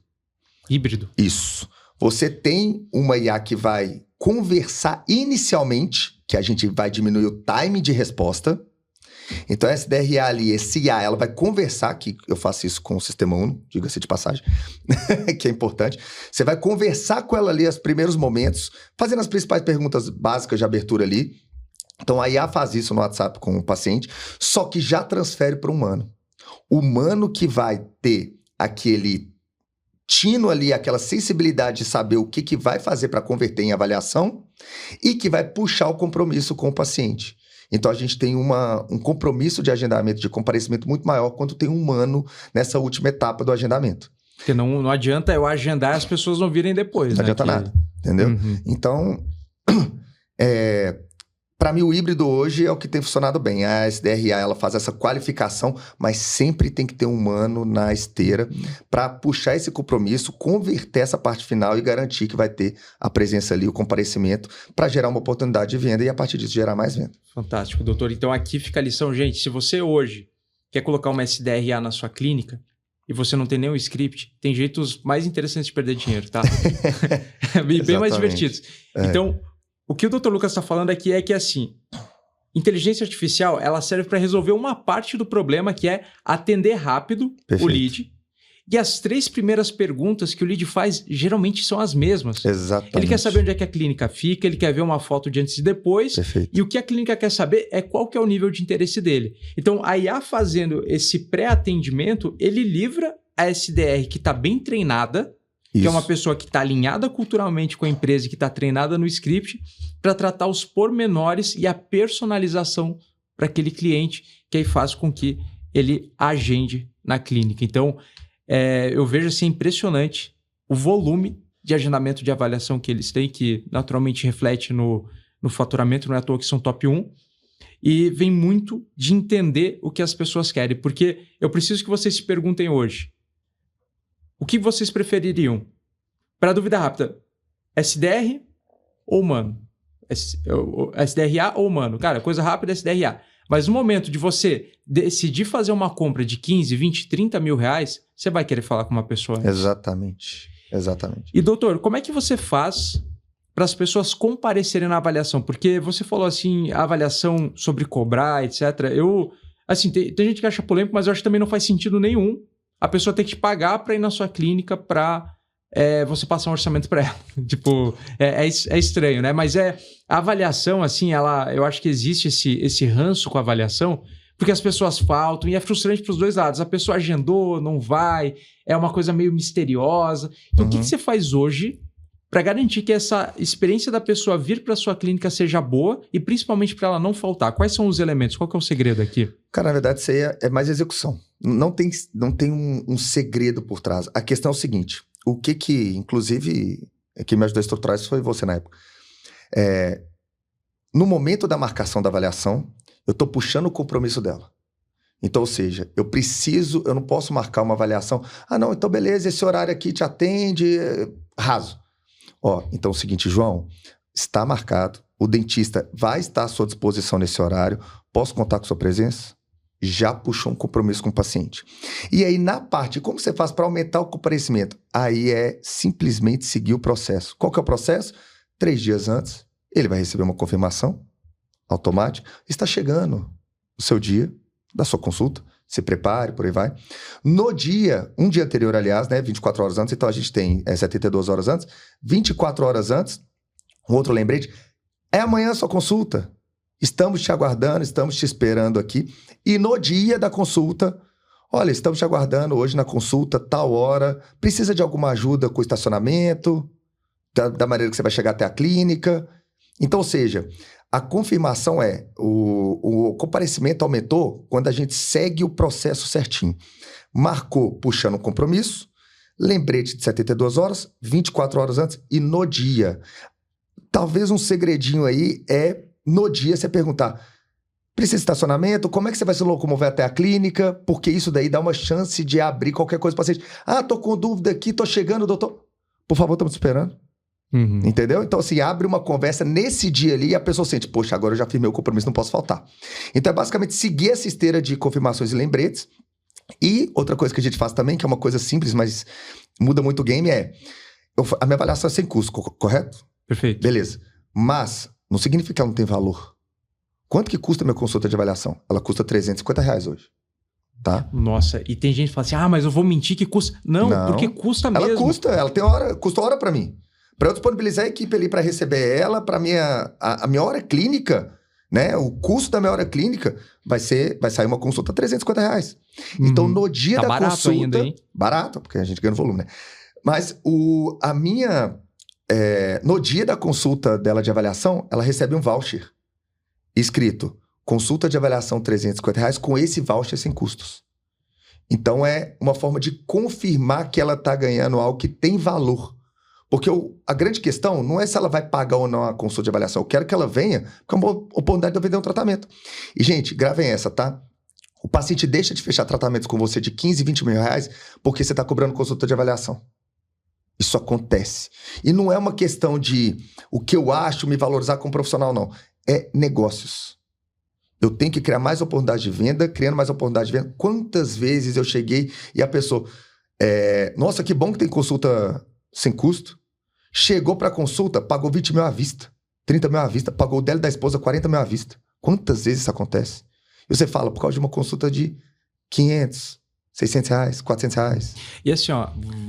Híbrido? Isso. Você tem uma IA que vai conversar inicialmente, que a gente vai diminuir o time de resposta. Então, a SDRA ali, esse IA, ela vai conversar, que eu faço isso com o Sistema Uno, diga-se de passagem, que é importante. Você vai conversar com ela ali os primeiros momentos, fazendo as principais perguntas básicas de abertura ali. Então, a IA faz isso no WhatsApp com o paciente, só que já transfere para o humano. O humano que vai ter aquele tino ali, aquela sensibilidade de saber o que vai fazer para converter em avaliação e que vai puxar o compromisso com o paciente. Então, a gente tem um compromisso de agendamento, de comparecimento muito maior quando tem um humano nessa última etapa do agendamento. Porque não adianta eu agendar e as pessoas não virem depois. Não adianta nada, entendeu? Então, para mim, o híbrido hoje é o que tem funcionado bem. A SDRA, ela faz essa qualificação, mas sempre tem que ter um humano na esteira para puxar esse compromisso, converter essa parte final e garantir que vai ter a presença ali, o comparecimento, para gerar uma oportunidade de venda e, a partir disso, gerar mais venda. Fantástico, doutor. Então, aqui fica a lição. Gente, se você hoje quer colocar uma SDRA na sua clínica e você não tem nenhum script, tem jeitos mais interessantes de perder dinheiro, tá? Bem mais divertidos. Então... O que o Dr. Lucas está falando aqui é que, assim, inteligência artificial, ela serve para resolver uma parte do problema, que é atender rápido o lead. E as 3 primeiras perguntas que o lead faz, geralmente são as mesmas. Exatamente. Ele quer saber onde é que a clínica fica, ele quer ver uma foto de antes e depois. Perfeito. E o que a clínica quer saber é qual que é o nível de interesse dele. Então, a IA fazendo esse pré-atendimento, ele livra a SDR que está bem treinada, que é uma pessoa que está alinhada culturalmente com a empresa e que está treinada no script para tratar os pormenores e a personalização para aquele cliente, que aí faz com que ele agende na clínica. Então, eu vejo assim, impressionante o volume de agendamento de avaliação que eles têm, que naturalmente reflete no faturamento, não é à toa que são top 1, e vem muito de entender o que as pessoas querem, porque eu preciso que vocês se perguntem hoje, o que vocês prefeririam? Para dúvida rápida, SDR ou humano? SDRA ou humano? Cara, coisa rápida, SDRA. Mas no momento de você decidir fazer uma compra de 15, 20, 30 mil reais, você vai querer falar com uma pessoa antes. Exatamente. E doutor, como é que você faz para as pessoas comparecerem na avaliação? Porque você falou assim, a avaliação sobre cobrar, etc. Assim, tem gente que acha polêmico, mas eu acho que também não faz sentido nenhum a pessoa ter que pagar para ir na sua clínica para você passar um orçamento para ela. Tipo, é estranho, né? Mas a avaliação, assim, eu acho que existe esse ranço com a avaliação, porque as pessoas faltam e é frustrante para os dois lados. A pessoa agendou, não vai, é uma coisa meio misteriosa. Então, o que você faz hoje para garantir que essa experiência da pessoa vir para sua clínica seja boa e principalmente para ela não faltar? Quais são os elementos? Qual que é o segredo aqui? Cara, na verdade, isso aí é mais execução. Não tem um segredo por trás. A questão é o seguinte, inclusive, quem me ajudou a estruturar isso foi você na época. No momento da marcação da avaliação, eu estou puxando o compromisso dela. Então, ou seja, eu não posso marcar uma avaliação. Não, então beleza, esse horário aqui te atende, raso. Então é o seguinte, João, está marcado, o dentista vai estar à sua disposição nesse horário, posso contar com sua presença? Já puxou um compromisso com o paciente. E aí, na parte, como você faz para aumentar o comparecimento? Aí é simplesmente seguir o processo. Qual que é o processo? 3 dias antes, ele vai receber uma confirmação automática. Está chegando o seu dia da sua consulta, se prepare, por aí vai. No dia, um dia anterior, aliás, né, 24 horas antes, então a gente tem 72 horas antes, 24 horas antes, um outro lembrete, é amanhã a sua consulta. Estamos te aguardando, estamos te esperando aqui. E no dia da consulta, olha, estamos te aguardando hoje na consulta, tal hora, precisa de alguma ajuda com o estacionamento, da maneira que você vai chegar até a clínica. Então, ou seja, a confirmação o comparecimento aumentou quando a gente segue o processo certinho. Marcou puxando um compromisso, lembrete de 72 horas, 24 horas antes e no dia. Talvez um segredinho aí é, no dia, você perguntar, precisa de estacionamento? Como é que você vai se locomover até a clínica? Porque isso daí dá uma chance de abrir qualquer coisa para o paciente. Ah, tô com dúvida aqui, tô chegando, doutor. Por favor, estamos esperando. Uhum. Entendeu? Então, assim, abre uma conversa nesse dia ali e a pessoa sente, poxa, agora eu já firmei o compromisso, não posso faltar. Então, é basicamente seguir essa esteira de confirmações e lembretes. E outra coisa que a gente faz também, que é uma coisa simples, mas muda muito o game, a minha avaliação é sem custo, correto? Perfeito. Beleza. Mas não significa que ela não tem valor. Quanto que custa a minha consulta de avaliação? Ela custa R$350 hoje. Tá? Nossa, e tem gente que fala assim, mas eu vou mentir que custa. Não, porque custa mesmo. Ela custa, ela tem hora, custa hora pra mim. Para eu disponibilizar a equipe ali para receber ela, para a minha hora clínica, né? O custo da minha hora clínica vai sair uma consulta R$350. Então, no dia da barato consulta... ainda, hein? Barato, porque a gente ganha no volume, né? Mas no dia da consulta dela de avaliação, ela recebe um voucher escrito, consulta de avaliação R$350 com esse voucher sem custos. Então, é uma forma de confirmar que ela está ganhando algo que tem valor. Porque a grande questão não é se ela vai pagar ou não a consulta de avaliação. Eu quero que ela venha, porque é uma oportunidade de eu vender um tratamento. E, gente, gravem essa, tá? O paciente deixa de fechar tratamentos com você de 15, 20 mil reais porque você está cobrando consulta de avaliação. Isso acontece. E não é uma questão de o que eu acho, me valorizar como profissional, não. É negócios. Eu tenho que criar mais oportunidade de venda, criando mais oportunidade de venda. Quantas vezes eu cheguei e a pessoa... nossa, que bom que tem consulta sem custo. Chegou para consulta, pagou 20 mil à vista, 30 mil à vista, pagou o dela e da esposa 40 mil à vista. Quantas vezes isso acontece? E você fala, por causa de uma consulta de 500, 600 reais, 400 reais. E assim,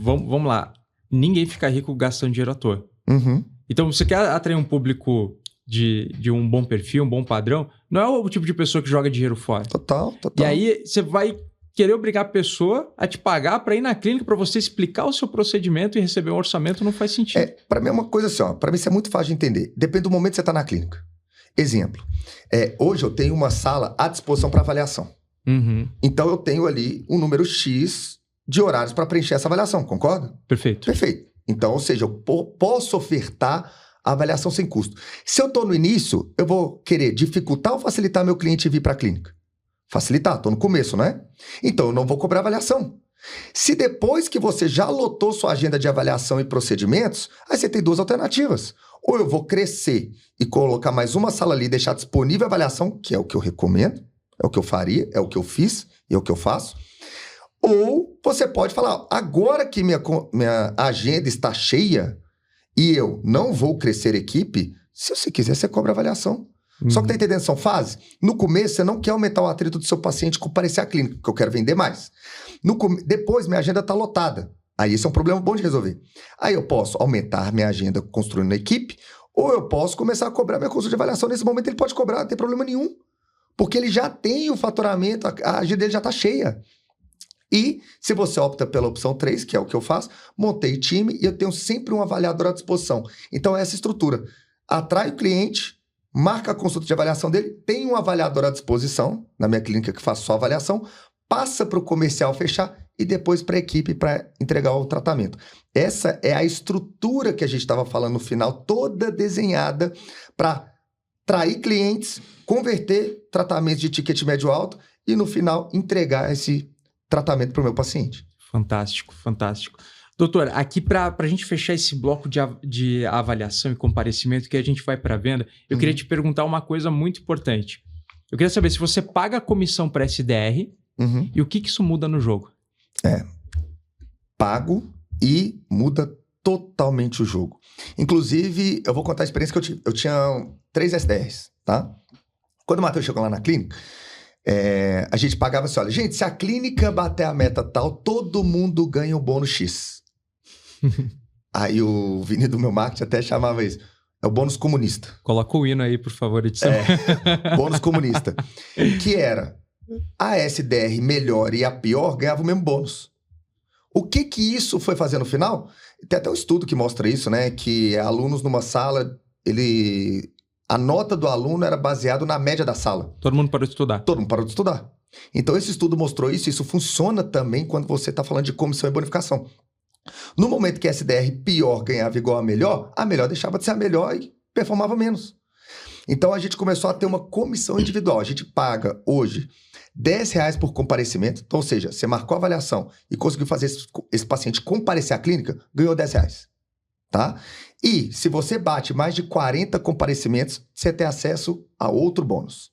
vamos lá. Ninguém fica rico gastando dinheiro à toa. Uhum. Então, você quer atrair um público de um bom perfil, um bom padrão, não é o tipo de pessoa que joga dinheiro fora. Total. E aí, você vai querer obrigar a pessoa a te pagar para ir na clínica para você explicar o seu procedimento e receber um orçamento não faz sentido. Para mim é uma coisa assim, para mim isso é muito fácil de entender. Depende do momento que você está na clínica. Exemplo, hoje eu tenho uma sala à disposição para avaliação. Uhum. Então eu tenho ali um número X de horários para preencher essa avaliação, concorda? Perfeito. Perfeito. Então, ou seja, eu posso ofertar a avaliação sem custo. Se eu estou no início, eu vou querer dificultar ou facilitar meu cliente vir para a clínica? Facilitar, estou no começo, não é? Então, eu não vou cobrar avaliação. Se depois que você já lotou sua agenda de avaliação e procedimentos, aí você tem 2 alternativas. Ou eu vou crescer e colocar mais uma sala ali e deixar disponível a avaliação, que é o que eu recomendo, é o que eu faria, é o que eu fiz e é o que eu faço. Ou você pode falar, agora que minha agenda está cheia e eu não vou crescer equipe, se você quiser, você cobra avaliação. Só que tá entendendo essa fase? No começo, você não quer aumentar o atrito do seu paciente comparecer à clínica, porque eu quero vender mais. Depois, minha agenda tá lotada. Aí esse é um problema bom de resolver. Aí eu posso aumentar minha agenda construindo a equipe, ou eu posso começar a cobrar minha consulta de avaliação. Nesse momento ele pode cobrar, não tem problema nenhum. Porque ele já tem o faturamento, a agenda dele já tá cheia. E se você opta pela opção 3, que é o que eu faço, montei time e eu tenho sempre um avaliador à disposição. Então essa estrutura atrai o cliente, marca a consulta de avaliação dele, tem um avaliador à disposição, na minha clínica que faço só avaliação, passa para o comercial fechar e depois para a equipe para entregar o tratamento. Essa é a estrutura que a gente estava falando no final, toda desenhada para atrair clientes, converter tratamentos de ticket médio alto e no final entregar esse tratamento para o meu paciente. Fantástico, fantástico. Doutor, aqui para a gente fechar esse bloco de avaliação e comparecimento que a gente vai para venda, eu queria te perguntar uma coisa muito importante. Eu queria saber se você paga a comissão para SDR e o que isso muda no jogo. Pago e muda totalmente o jogo. Inclusive, eu vou contar a experiência que eu tive. Eu tinha 3 SDRs, tá? Quando o Matheus chegou lá na clínica, a gente pagava assim, olha, gente, se a clínica bater a meta tal, todo mundo ganha o bônus X. Aí o Vini do meu marketing até chamava isso. É o bônus comunista. Coloca o hino aí, por favor, edição. Bônus comunista. Que era a SDR melhor e a pior ganhava o mesmo bônus. O que isso foi fazer no final? Tem até um estudo que mostra isso, né? Que alunos numa sala, a nota do aluno era baseado na média da sala. Todo mundo parou de estudar. Todo mundo parou de estudar. Então, esse estudo mostrou isso funciona também quando você está falando de comissão e bonificação. No momento que a SDR pior ganhava igual a melhor deixava de ser a melhor e performava menos. Então, a gente começou a ter uma comissão individual. A gente paga hoje R$10 por comparecimento. Então, ou seja, você marcou a avaliação e conseguiu fazer esse paciente comparecer à clínica, ganhou R$10. Tá? E se você bate mais de 40 comparecimentos, você tem acesso a outro bônus,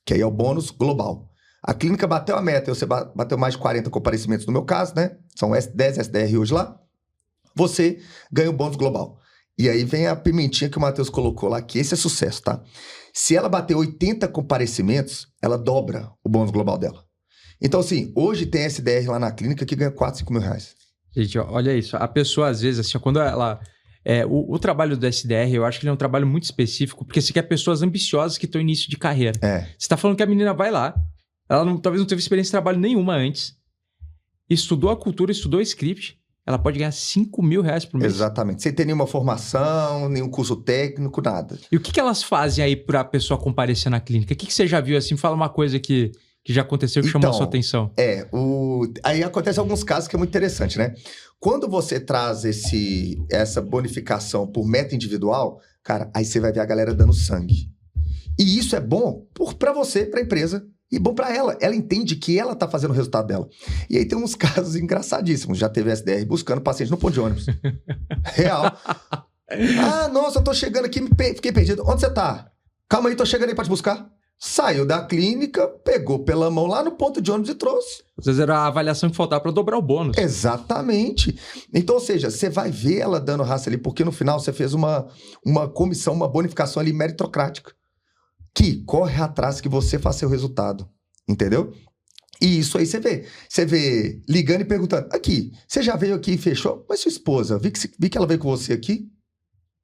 que aí é o bônus global. A clínica bateu a meta, você bateu mais de 40 comparecimentos no meu caso, né? São 10 SDR hoje lá. Você ganha o bônus global. E aí vem a pimentinha que o Matheus colocou lá, que esse é sucesso, tá? Se ela bater 80 comparecimentos, ela dobra o bônus global dela. Então, assim, hoje tem SDR lá na clínica que ganha 4, 5 mil reais. Gente, olha isso. A pessoa, às vezes, assim, quando ela... o trabalho do SDR, eu acho que ele é um trabalho muito específico, porque você quer pessoas ambiciosas que estão em início de carreira. Você está falando que a menina vai lá, ela talvez não teve experiência de trabalho nenhuma antes, estudou a cultura, estudou o script, ela pode ganhar 5 mil reais por mês. Exatamente. Sem ter nenhuma formação, nenhum curso técnico, nada. E o que elas fazem aí para a pessoa comparecer na clínica? O que você já viu assim? Fala uma coisa que já aconteceu que chamou a sua atenção. Aí acontece alguns casos que é muito interessante, né? Quando você traz essa bonificação por meta individual, cara, aí você vai ver a galera dando sangue. E isso é bom para você, para a empresa, e bom para ela. Ela entende que ela tá fazendo o resultado dela. E aí tem uns casos engraçadíssimos. Já teve SDR buscando paciente no ponto de ônibus. Real. Nossa, eu tô chegando aqui, fiquei perdido. Onde você tá? Calma aí, tô chegando aí pra te buscar. Saiu da clínica, pegou pela mão lá no ponto de ônibus e trouxe. Às vezes era a avaliação que faltava para dobrar o bônus. Exatamente. Então, ou seja, você vai ver ela dando raça ali, porque no final você fez uma comissão, uma bonificação ali meritocrática, que corre atrás que você faça seu resultado. Entendeu? E isso aí você vê. Você vê ligando e perguntando, aqui, você já veio aqui e fechou? Mas sua esposa, vi que ela veio com você aqui?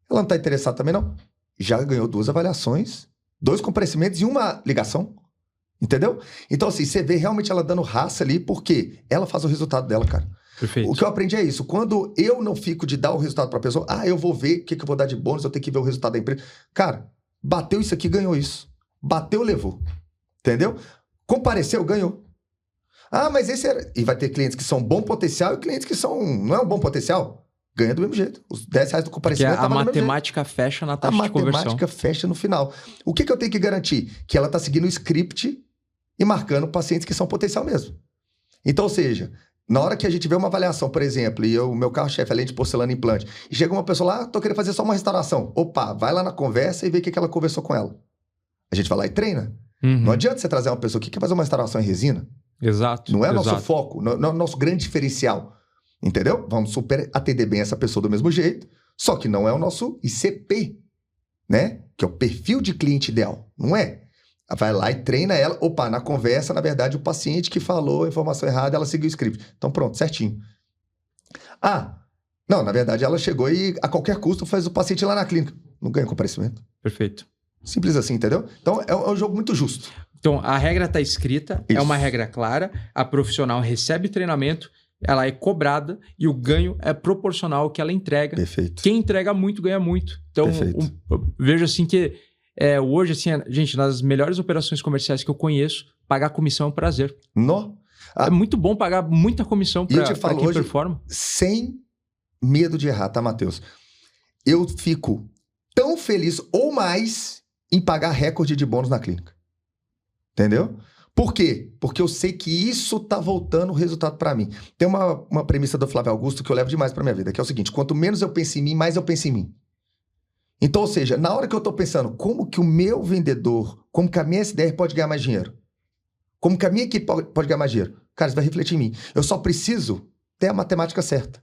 Ela não tá interessada também, não? Já ganhou 2 avaliações, 2 comparecimentos e 1 ligação. Entendeu? Então, assim, você vê realmente ela dando raça ali, porque ela faz o resultado dela, cara. Perfeito. O que eu aprendi é isso. Quando eu não fico de dar o resultado pra pessoa, eu vou ver o que eu vou dar de bônus, eu tenho que ver o resultado da empresa. Cara, bateu isso aqui, ganhou isso. Bateu, levou. Entendeu? Compareceu, ganhou. Mas esse era... E vai ter clientes que são bom potencial e clientes que não é um bom potencial. Ganha do mesmo jeito. Os R$10 do comparecimento... Porque a matemática fecha na taxa de conversão. A matemática fecha no final. O que eu tenho que garantir? Que ela está seguindo o script e marcando pacientes que são potencial mesmo. Então, ou seja, na hora que a gente vê uma avaliação, por exemplo, e o meu carro-chefe é lente de porcelana e implante, e chega uma pessoa lá, tô querendo fazer só uma restauração. Opa, vai lá na conversa e vê o que ela conversou com ela. A gente vai lá e treina. Não adianta você trazer uma pessoa que quer fazer uma restauração em resina. Exato. Não é nosso foco, não é o nosso grande diferencial. Entendeu? Vamos super atender bem essa pessoa do mesmo jeito, só que não é o nosso ICP, né? Que é o perfil de cliente ideal, não é? Vai lá e treina ela. Opa, na conversa, na verdade, o paciente que falou a informação errada, ela seguiu o script. Então pronto, certinho. Não, na verdade, ela chegou e a qualquer custo faz o paciente ir lá na clínica. Não ganha comparecimento. Perfeito. Simples assim, entendeu? Então é um jogo muito justo. Então a regra está escrita, Isso. É uma regra clara, a profissional recebe treinamento, ela é cobrada e o ganho é proporcional ao que ela entrega. Perfeito. Quem entrega muito, ganha muito. Então, vejo assim que hoje, assim, gente, nas melhores operações comerciais que eu conheço, pagar comissão é um prazer. É muito bom pagar muita comissão para quem hoje, performa. Sem medo de errar, tá, Matheus? Eu fico tão feliz ou mais em pagar recorde de bônus na clínica. Entendeu? Por quê? Porque eu sei que isso tá voltando o resultado para mim. Tem uma premissa do Flávio Augusto que eu levo demais para minha vida, que é o seguinte: quanto menos eu penso em mim, mais eu penso em mim. Então, ou seja, na hora que eu tô pensando como que o meu vendedor, como que a minha SDR pode ganhar mais dinheiro, como que a minha equipe pode ganhar mais dinheiro, cara, isso vai refletir em mim. Eu só preciso ter a matemática certa.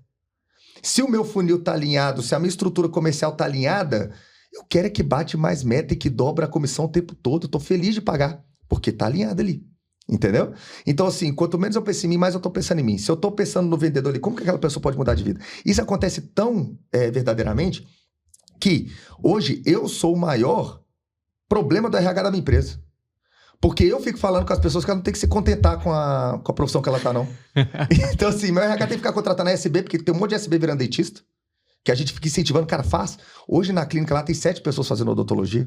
Se o meu funil tá alinhado, se a minha estrutura comercial tá alinhada, eu quero é que bate mais meta e que dobra a comissão o tempo todo. Eu tô feliz de pagar, porque tá alinhado ali. Entendeu? Então, assim, quanto menos eu penso em mim, mais eu tô pensando em mim. Se eu tô pensando no vendedor ali, como que aquela pessoa pode mudar de vida? Isso acontece tão verdadeiramente que hoje eu sou o maior problema do RH da minha empresa. Porque eu fico falando com as pessoas que ela não tem que se contentar com a profissão que ela tá, não. Então, assim, meu RH tem que ficar contratando a SB, porque tem um monte de SB virando dentista, que a gente fica incentivando, cara, faz. Hoje na clínica lá tem 7 pessoas fazendo odontologia.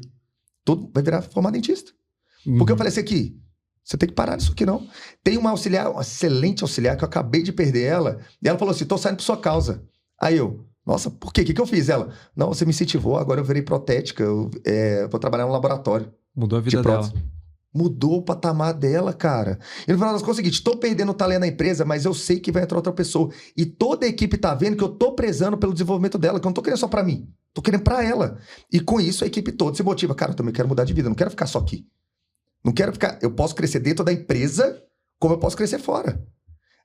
Todo vai virar formar dentista. Porque eu falei assim, aqui, você tem que parar nisso aqui, não. Tem uma auxiliar, uma excelente auxiliar, que eu acabei de perder ela, e ela falou assim, tô saindo por sua causa. Aí eu, nossa, por quê? O que eu fiz? Ela, não, você me incentivou, agora eu virei protética, eu vou trabalhar no laboratório. Mudou a vida dela. Mudou o patamar dela, cara. E no final das contas é o seguinte, tô perdendo o talento da empresa, mas eu sei que vai entrar outra pessoa. E toda a equipe tá vendo que eu tô prezando pelo desenvolvimento dela, que eu não tô querendo só pra mim, tô querendo pra ela. E com isso a equipe toda se motiva. Cara, eu também quero mudar de vida, não quero ficar só aqui. Não quero ficar... Eu posso crescer dentro da empresa, como eu posso crescer fora.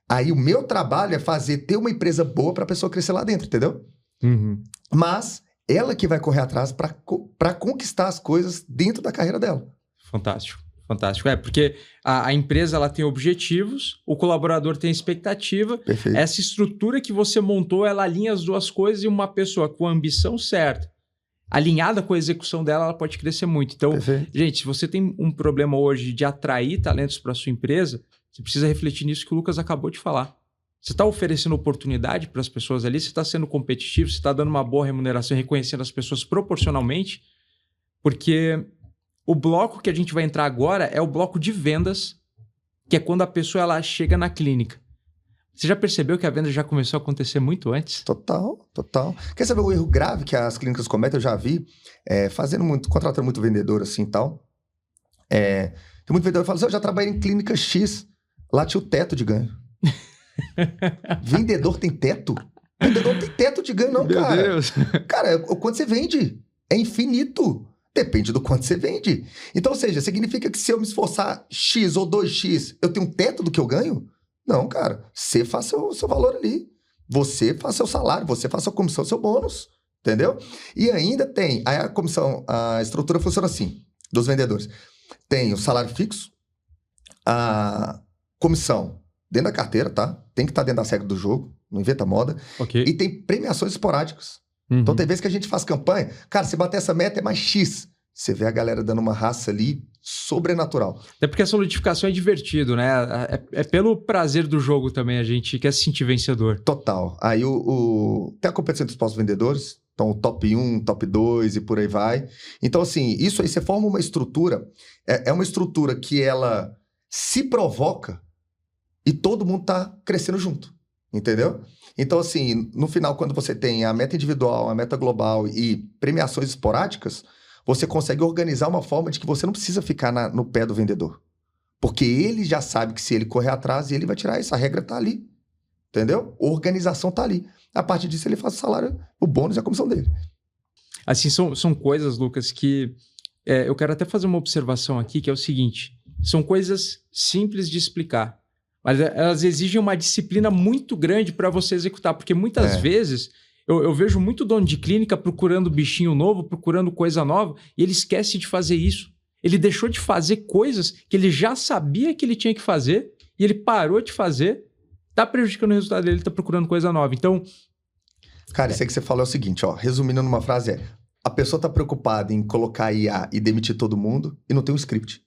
Aí o meu trabalho é ter uma empresa boa pra pessoa crescer lá dentro, entendeu? Uhum. Mas ela que vai correr atrás pra conquistar as coisas dentro da carreira dela. Fantástico. Fantástico. Porque a empresa ela tem objetivos, o colaborador tem expectativa. Perfeito. Essa estrutura que você montou, ela alinha as duas coisas e uma pessoa com a ambição certa, alinhada com a execução dela, ela pode crescer muito. Então, gente, se você tem um problema hoje de atrair talentos para sua empresa, você precisa refletir nisso que o Lucas acabou de falar. Você está oferecendo oportunidade para as pessoas ali, você está sendo competitivo, você está dando uma boa remuneração, reconhecendo as pessoas proporcionalmente, porque o bloco que a gente vai entrar agora é o bloco de vendas, que é quando a pessoa ela chega na clínica. Você já percebeu que a venda já começou a acontecer muito antes? Total, total. Quer saber o erro grave que as clínicas cometem? Eu já vi, contratando muito vendedor assim e tal. Tem muito vendedor que fala assim, eu já trabalhei em clínica X, lá tinha o teto de ganho. Vendedor tem teto? Vendedor não tem teto de ganho não, Meu cara. Deus. Cara, o quanto você vende é infinito. Depende do quanto você vende. Então, ou seja, significa que se eu me esforçar X ou 2X, eu tenho um teto do que eu ganho? Não, cara. Você faz seu valor ali. Você faz seu salário, você faz sua comissão, seu bônus. Entendeu? E ainda tem... Aí a estrutura funciona assim, dos vendedores. Tem o salário fixo, a comissão dentro da carteira, tá? Tem que estar dentro da regra do jogo, não inventa moda. Okay. E tem premiações esporádicas. Então, tem vezes que a gente faz campanha, cara, se bater essa meta é mais X. Você vê a galera dando uma raça ali sobrenatural. Até porque a solidificação é divertido, né? É pelo prazer do jogo também, a gente quer se sentir vencedor. Total. Aí tem a competição dos postos vendedores, então o top 1, top 2 e por aí vai. Então, assim, isso aí você forma uma estrutura, é uma estrutura que ela se provoca e todo mundo tá crescendo junto, entendeu? Então, assim, no final, quando você tem a meta individual, a meta global e premiações esporádicas, você consegue organizar uma forma de que você não precisa ficar no pé do vendedor. Porque ele já sabe que se ele correr atrás, ele vai tirar isso. A regra tá ali. Entendeu? A organização tá ali. A partir disso, ele faz o salário, o bônus e a comissão dele. Assim, são coisas, Lucas, que eu quero até fazer uma observação aqui, que é o seguinte. São coisas simples de explicar. Mas elas exigem uma disciplina muito grande para você executar, porque muitas vezes eu vejo muito dono de clínica procurando bichinho novo, procurando coisa nova, e ele esquece de fazer isso. Ele deixou de fazer coisas que ele já sabia que ele tinha que fazer, e ele parou de fazer, tá prejudicando o resultado dele, tá procurando coisa nova. Então... Cara, isso aí que você falou é o seguinte, ó, resumindo numa frase a pessoa tá preocupada em colocar IA e demitir todo mundo e não tem um script.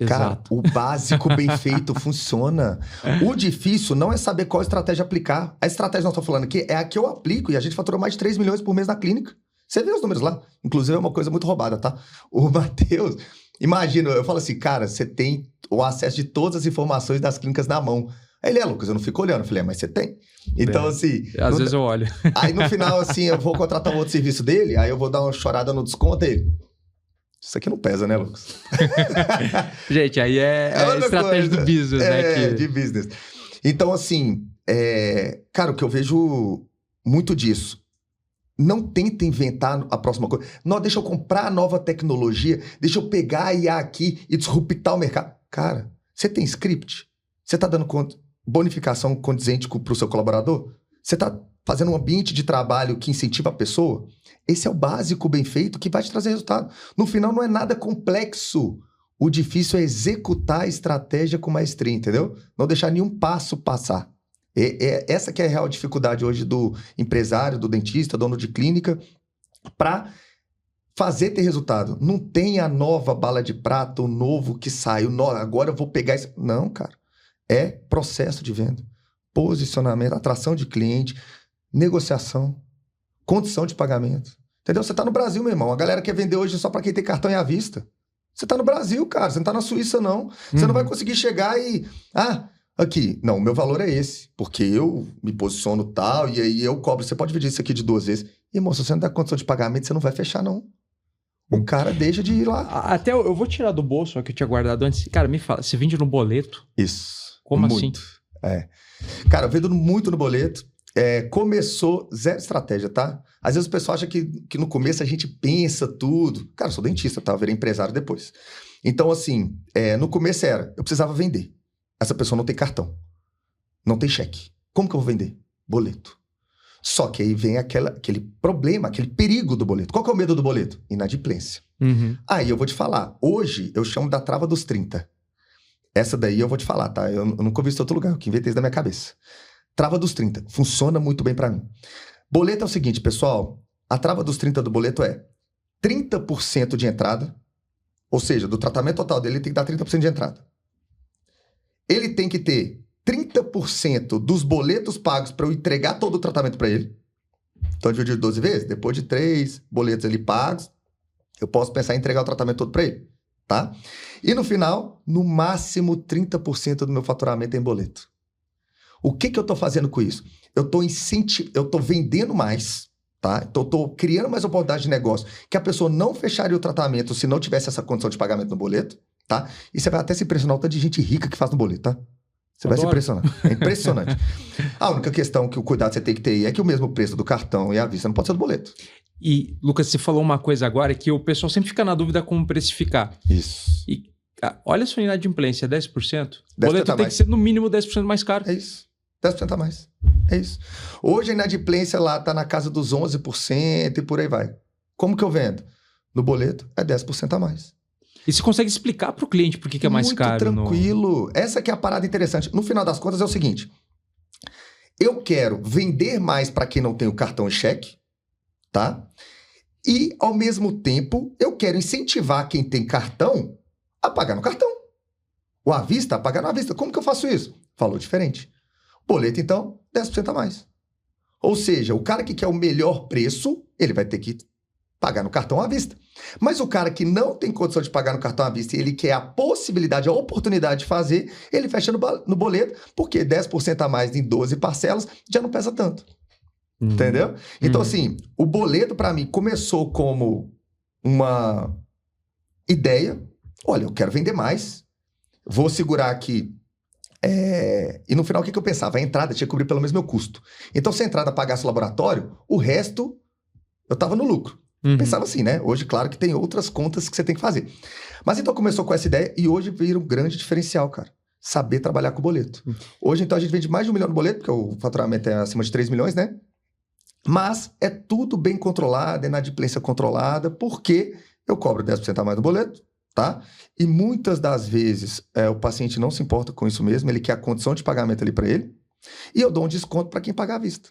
Cara, exato. o básico bem feito funciona. O difícil não é saber qual estratégia aplicar. A estratégia que nós estamos falando aqui é a que eu aplico e a gente faturou mais de 3 milhões por mês na clínica. Você vê os números lá. Inclusive é uma coisa muito roubada, tá? O Matheus, imagina, eu falo assim, cara, você tem o acesso de todas as informações das clínicas na mão. Aí ele, Lucas, eu não fico olhando. Eu falei, mas você tem? Então, assim... Às vezes eu olho. Aí no final, assim, eu vou contratar um outro serviço dele, aí eu vou dar uma chorada no desconto dele. Isso aqui não pesa, né, Lucas? Gente, aí é a estratégia do business, né? De business. Então, assim, cara, o que eu vejo muito disso, não tenta inventar a próxima coisa. Não, deixa eu comprar a nova tecnologia, deixa eu pegar a IA aqui e disruptar o mercado. Cara, você tem script? Você está dando bonificação condizente para o seu colaborador? Você está fazendo um ambiente de trabalho que incentiva a pessoa? Esse é o básico bem feito que vai te trazer resultado. No final, não é nada complexo. O difícil é executar a estratégia com maestria, entendeu? Não deixar nenhum passo passar. Essa que é a real dificuldade hoje do empresário, do dentista, dono de clínica, para fazer ter resultado. Não tem a nova bala de prata, o novo que saiu, agora eu vou pegar isso. Não, cara. É processo de venda, posicionamento, atração de cliente, negociação, condição de pagamento. Entendeu? Você está no Brasil, meu irmão. A galera quer vender hoje só para quem tem cartão e à vista. Você está no Brasil, cara. Você não está na Suíça, não. Você não vai conseguir chegar e... aqui. Não, o meu valor é esse. Porque eu me posiciono tal e aí eu cobro. Você pode dividir isso aqui de 2 vezes. E, moça, se você não dá condição de pagamento, você não vai fechar, não. O cara deixa de ir lá. Até eu vou tirar do bolso o que eu tinha guardado antes. Cara, me fala, você vende no boleto? Isso. Como muito. assim? Cara, eu vendo muito no boleto. Começou zero estratégia, tá? Às vezes o pessoal acha que no começo a gente pensa tudo. Cara, eu sou dentista, tá? Eu virei empresário depois. Então, assim, no começo eu precisava vender. Essa pessoa não tem cartão. Não tem cheque. Como que eu vou vender? Boleto. Só que aí vem aquele problema, aquele perigo do boleto. Qual que é o medo do boleto? Inadimplência. Uhum. Aí eu vou te falar. Hoje eu chamo da trava dos 30. Essa daí eu vou te falar, tá? Eu nunca ouvi isso em outro lugar. Eu que inventei isso da minha cabeça. Trava dos 30. Funciona muito bem para mim. Boleto é o seguinte, pessoal. A trava dos 30 do boleto é 30% de entrada. Ou seja, do tratamento total dele, ele tem que dar 30% de entrada. Ele tem que ter 30% dos boletos pagos para eu entregar todo o tratamento para ele. Então, dividido 12 vezes, depois de 3 boletos ali pagos, eu posso pensar em entregar o tratamento todo para ele, tá? E no final, no máximo 30% do meu faturamento é em boleto. O que eu estou fazendo com isso? Eu estou vendendo mais, tá? Então, eu estou criando mais oportunidade de negócio que a pessoa não fecharia o tratamento se não tivesse essa condição de pagamento no boleto, tá? E você vai até se impressionar o tanto de gente rica que faz no boleto, tá? Você vai se impressionar. É impressionante. A única questão que o cuidado você tem que ter aí é que o mesmo preço do cartão e à vista não pode ser do boleto. E, Lucas, você falou uma coisa agora que o pessoal sempre fica na dúvida como precificar. Isso. E olha a sua inadimplência, 10%. O 10% boleto tem que ser no mínimo 10% mais caro. É isso. 10% a mais. É isso. Hoje a inadimplência lá está na casa dos 11% e por aí vai. Como que eu vendo? No boleto é 10% a mais. E você consegue explicar para o cliente por que é mais caro? Muito tranquilo. Essa que é a parada interessante. No final das contas é o seguinte. Eu quero vender mais para quem não tem o cartão e cheque, tá? E, ao mesmo tempo, eu quero incentivar quem tem cartão a pagar no cartão. O à vista, a pagar na vista. Como que eu faço isso? Falou diferente. Boleto, então, 10% a mais. Ou seja, o cara que quer o melhor preço, ele vai ter que pagar no cartão à vista. Mas o cara que não tem condição de pagar no cartão à vista e ele quer a possibilidade, a oportunidade de fazer, ele fecha no boleto, porque 10% a mais em 12 parcelas já não pesa tanto. Entendeu? Então, assim, o boleto para mim começou como uma ideia. Olha, eu quero vender mais, vou segurar aqui. E no final, o que eu pensava? A entrada tinha que cobrir pelo menos meu custo. Então, se a entrada pagasse o laboratório, o resto eu estava no lucro. Pensava assim, né? Hoje, claro que tem outras contas que você tem que fazer. Mas então começou com essa ideia e hoje vira um grande diferencial, cara. Saber trabalhar com boleto. Hoje, então, a gente vende mais de 1 milhão no boleto, porque o faturamento é acima de 3 milhões, né? Mas é tudo bem controlado, é inadimplência controlada, porque eu cobro 10% a mais no boleto, tá? E muitas das vezes o paciente não se importa com isso mesmo, ele quer a condição de pagamento ali para ele, e eu dou um desconto para quem pagar à vista.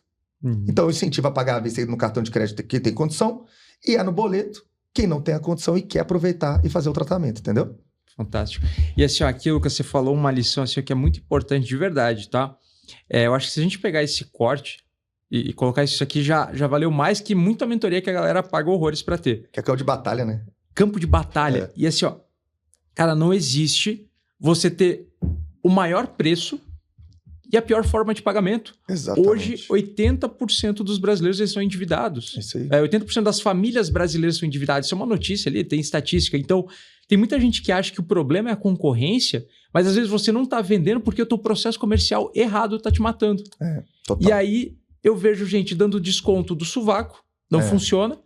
Então, eu incentivo a pagar à vista no cartão de crédito que tem condição, e no boleto quem não tem a condição e quer aproveitar e fazer o tratamento, entendeu? Fantástico. E assim, aqui, Lucas, você falou uma lição assim, que é muito importante de verdade, tá? Eu acho que se a gente pegar esse corte e colocar isso aqui, já valeu mais que muita mentoria que a galera paga horrores para ter. Que é campo de batalha, né? Campo de batalha. E assim, ó, cara, não existe você ter o maior preço e a pior forma de pagamento. Exatamente. Hoje, 80% dos brasileiros eles são endividados. Isso aí. 80% das famílias brasileiras são endividadas. Isso é uma notícia ali, tem estatística. Então, tem muita gente que acha que o problema é a concorrência, mas às vezes você não está vendendo porque o teu processo comercial errado está te matando. Total. E aí, eu vejo gente dando desconto do sovaco, não funciona.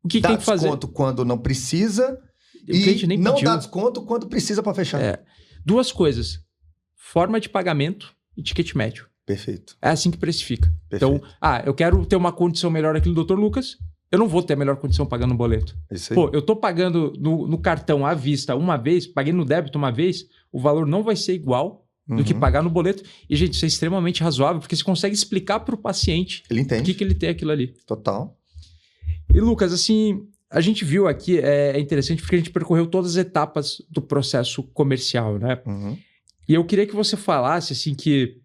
O que tem que fazer? Dá desconto quando não precisa O cliente nem não pediu. dá desconto quando precisa para fechar. Duas coisas. Forma de pagamento e ticket médio. Perfeito. É assim que precifica. Perfeito. Então, eu quero ter uma condição melhor aqui do Dr. Lucas, eu não vou ter a melhor condição pagando um boleto. Isso aí. Pô, eu tô pagando no cartão à vista uma vez, paguei no débito uma vez, o valor não vai ser igual do que pagar no boleto. E, gente, isso é extremamente razoável, porque você consegue explicar para o paciente Ele entende. o que ele tem aquilo ali. Total. E, Lucas, assim, a gente viu aqui, é interessante porque a gente percorreu todas as etapas do processo comercial, né? E eu queria que você falasse, assim, que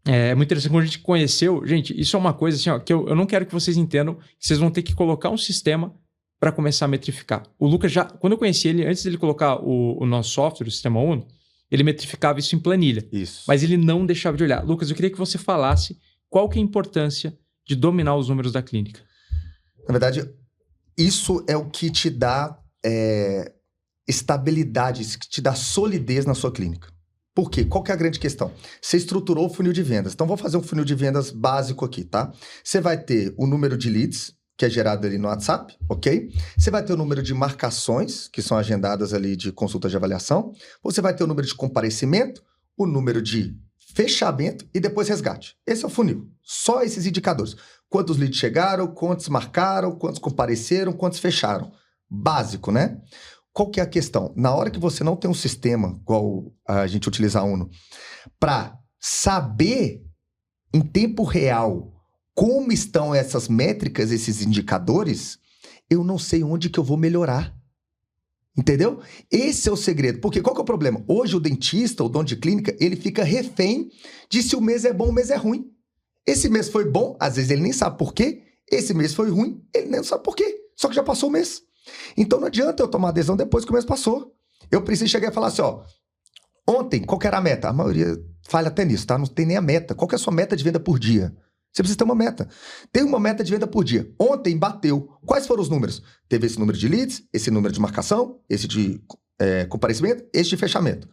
é muito interessante quando a gente conheceu. Gente, isso é uma coisa, assim, ó, que eu não quero que vocês entendam que vocês vão ter que colocar um sistema para começar a metrificar. O Lucas já, quando eu conheci ele, antes dele colocar o nosso software, o Sistema Uno, ele metrificava isso em planilha. Isso. Mas ele não deixava de olhar. Lucas, eu queria que você falasse qual que é a importância de dominar os números da clínica. Na verdade, isso é o que te dá estabilidade, isso que te dá solidez na sua clínica. Por quê? Qual que é a grande questão? Você estruturou o funil de vendas. Então, vou fazer um funil de vendas básico aqui, tá? Você vai ter o número de leads, que é gerado ali no WhatsApp, ok? Você vai ter o número de marcações, que são agendadas ali de consulta de avaliação. Você vai ter o número de comparecimento, o número de fechamento e depois resgate. Esse é o funil. Só esses indicadores. Quantos leads chegaram, quantos marcaram, quantos compareceram, quantos fecharam. Básico, né? Qual que é a questão? Na hora que você não tem um sistema, igual a gente utiliza a Uno, para saber em tempo real como estão essas métricas, esses indicadores, eu não sei onde que eu vou melhorar. Entendeu? Esse é o segredo. Porque qual que é o problema? Hoje o dentista, o dono de clínica, ele fica refém de se o mês é bom ou o mês é ruim. Esse mês foi bom, às vezes ele nem sabe por quê. Esse mês foi ruim, ele nem sabe por quê. Só que já passou o mês. Então não adianta eu tomar adesão depois que o mês passou. Eu preciso chegar e falar assim, ó, ontem, qual que era a meta? A maioria falha até nisso, tá? Não tem nem a meta. Qual que é a sua meta de venda por dia? Você precisa ter uma meta. Tem uma meta de venda por dia. Ontem bateu. Quais foram os números? Teve esse número de leads, esse número de marcação, esse de comparecimento, esse de fechamento.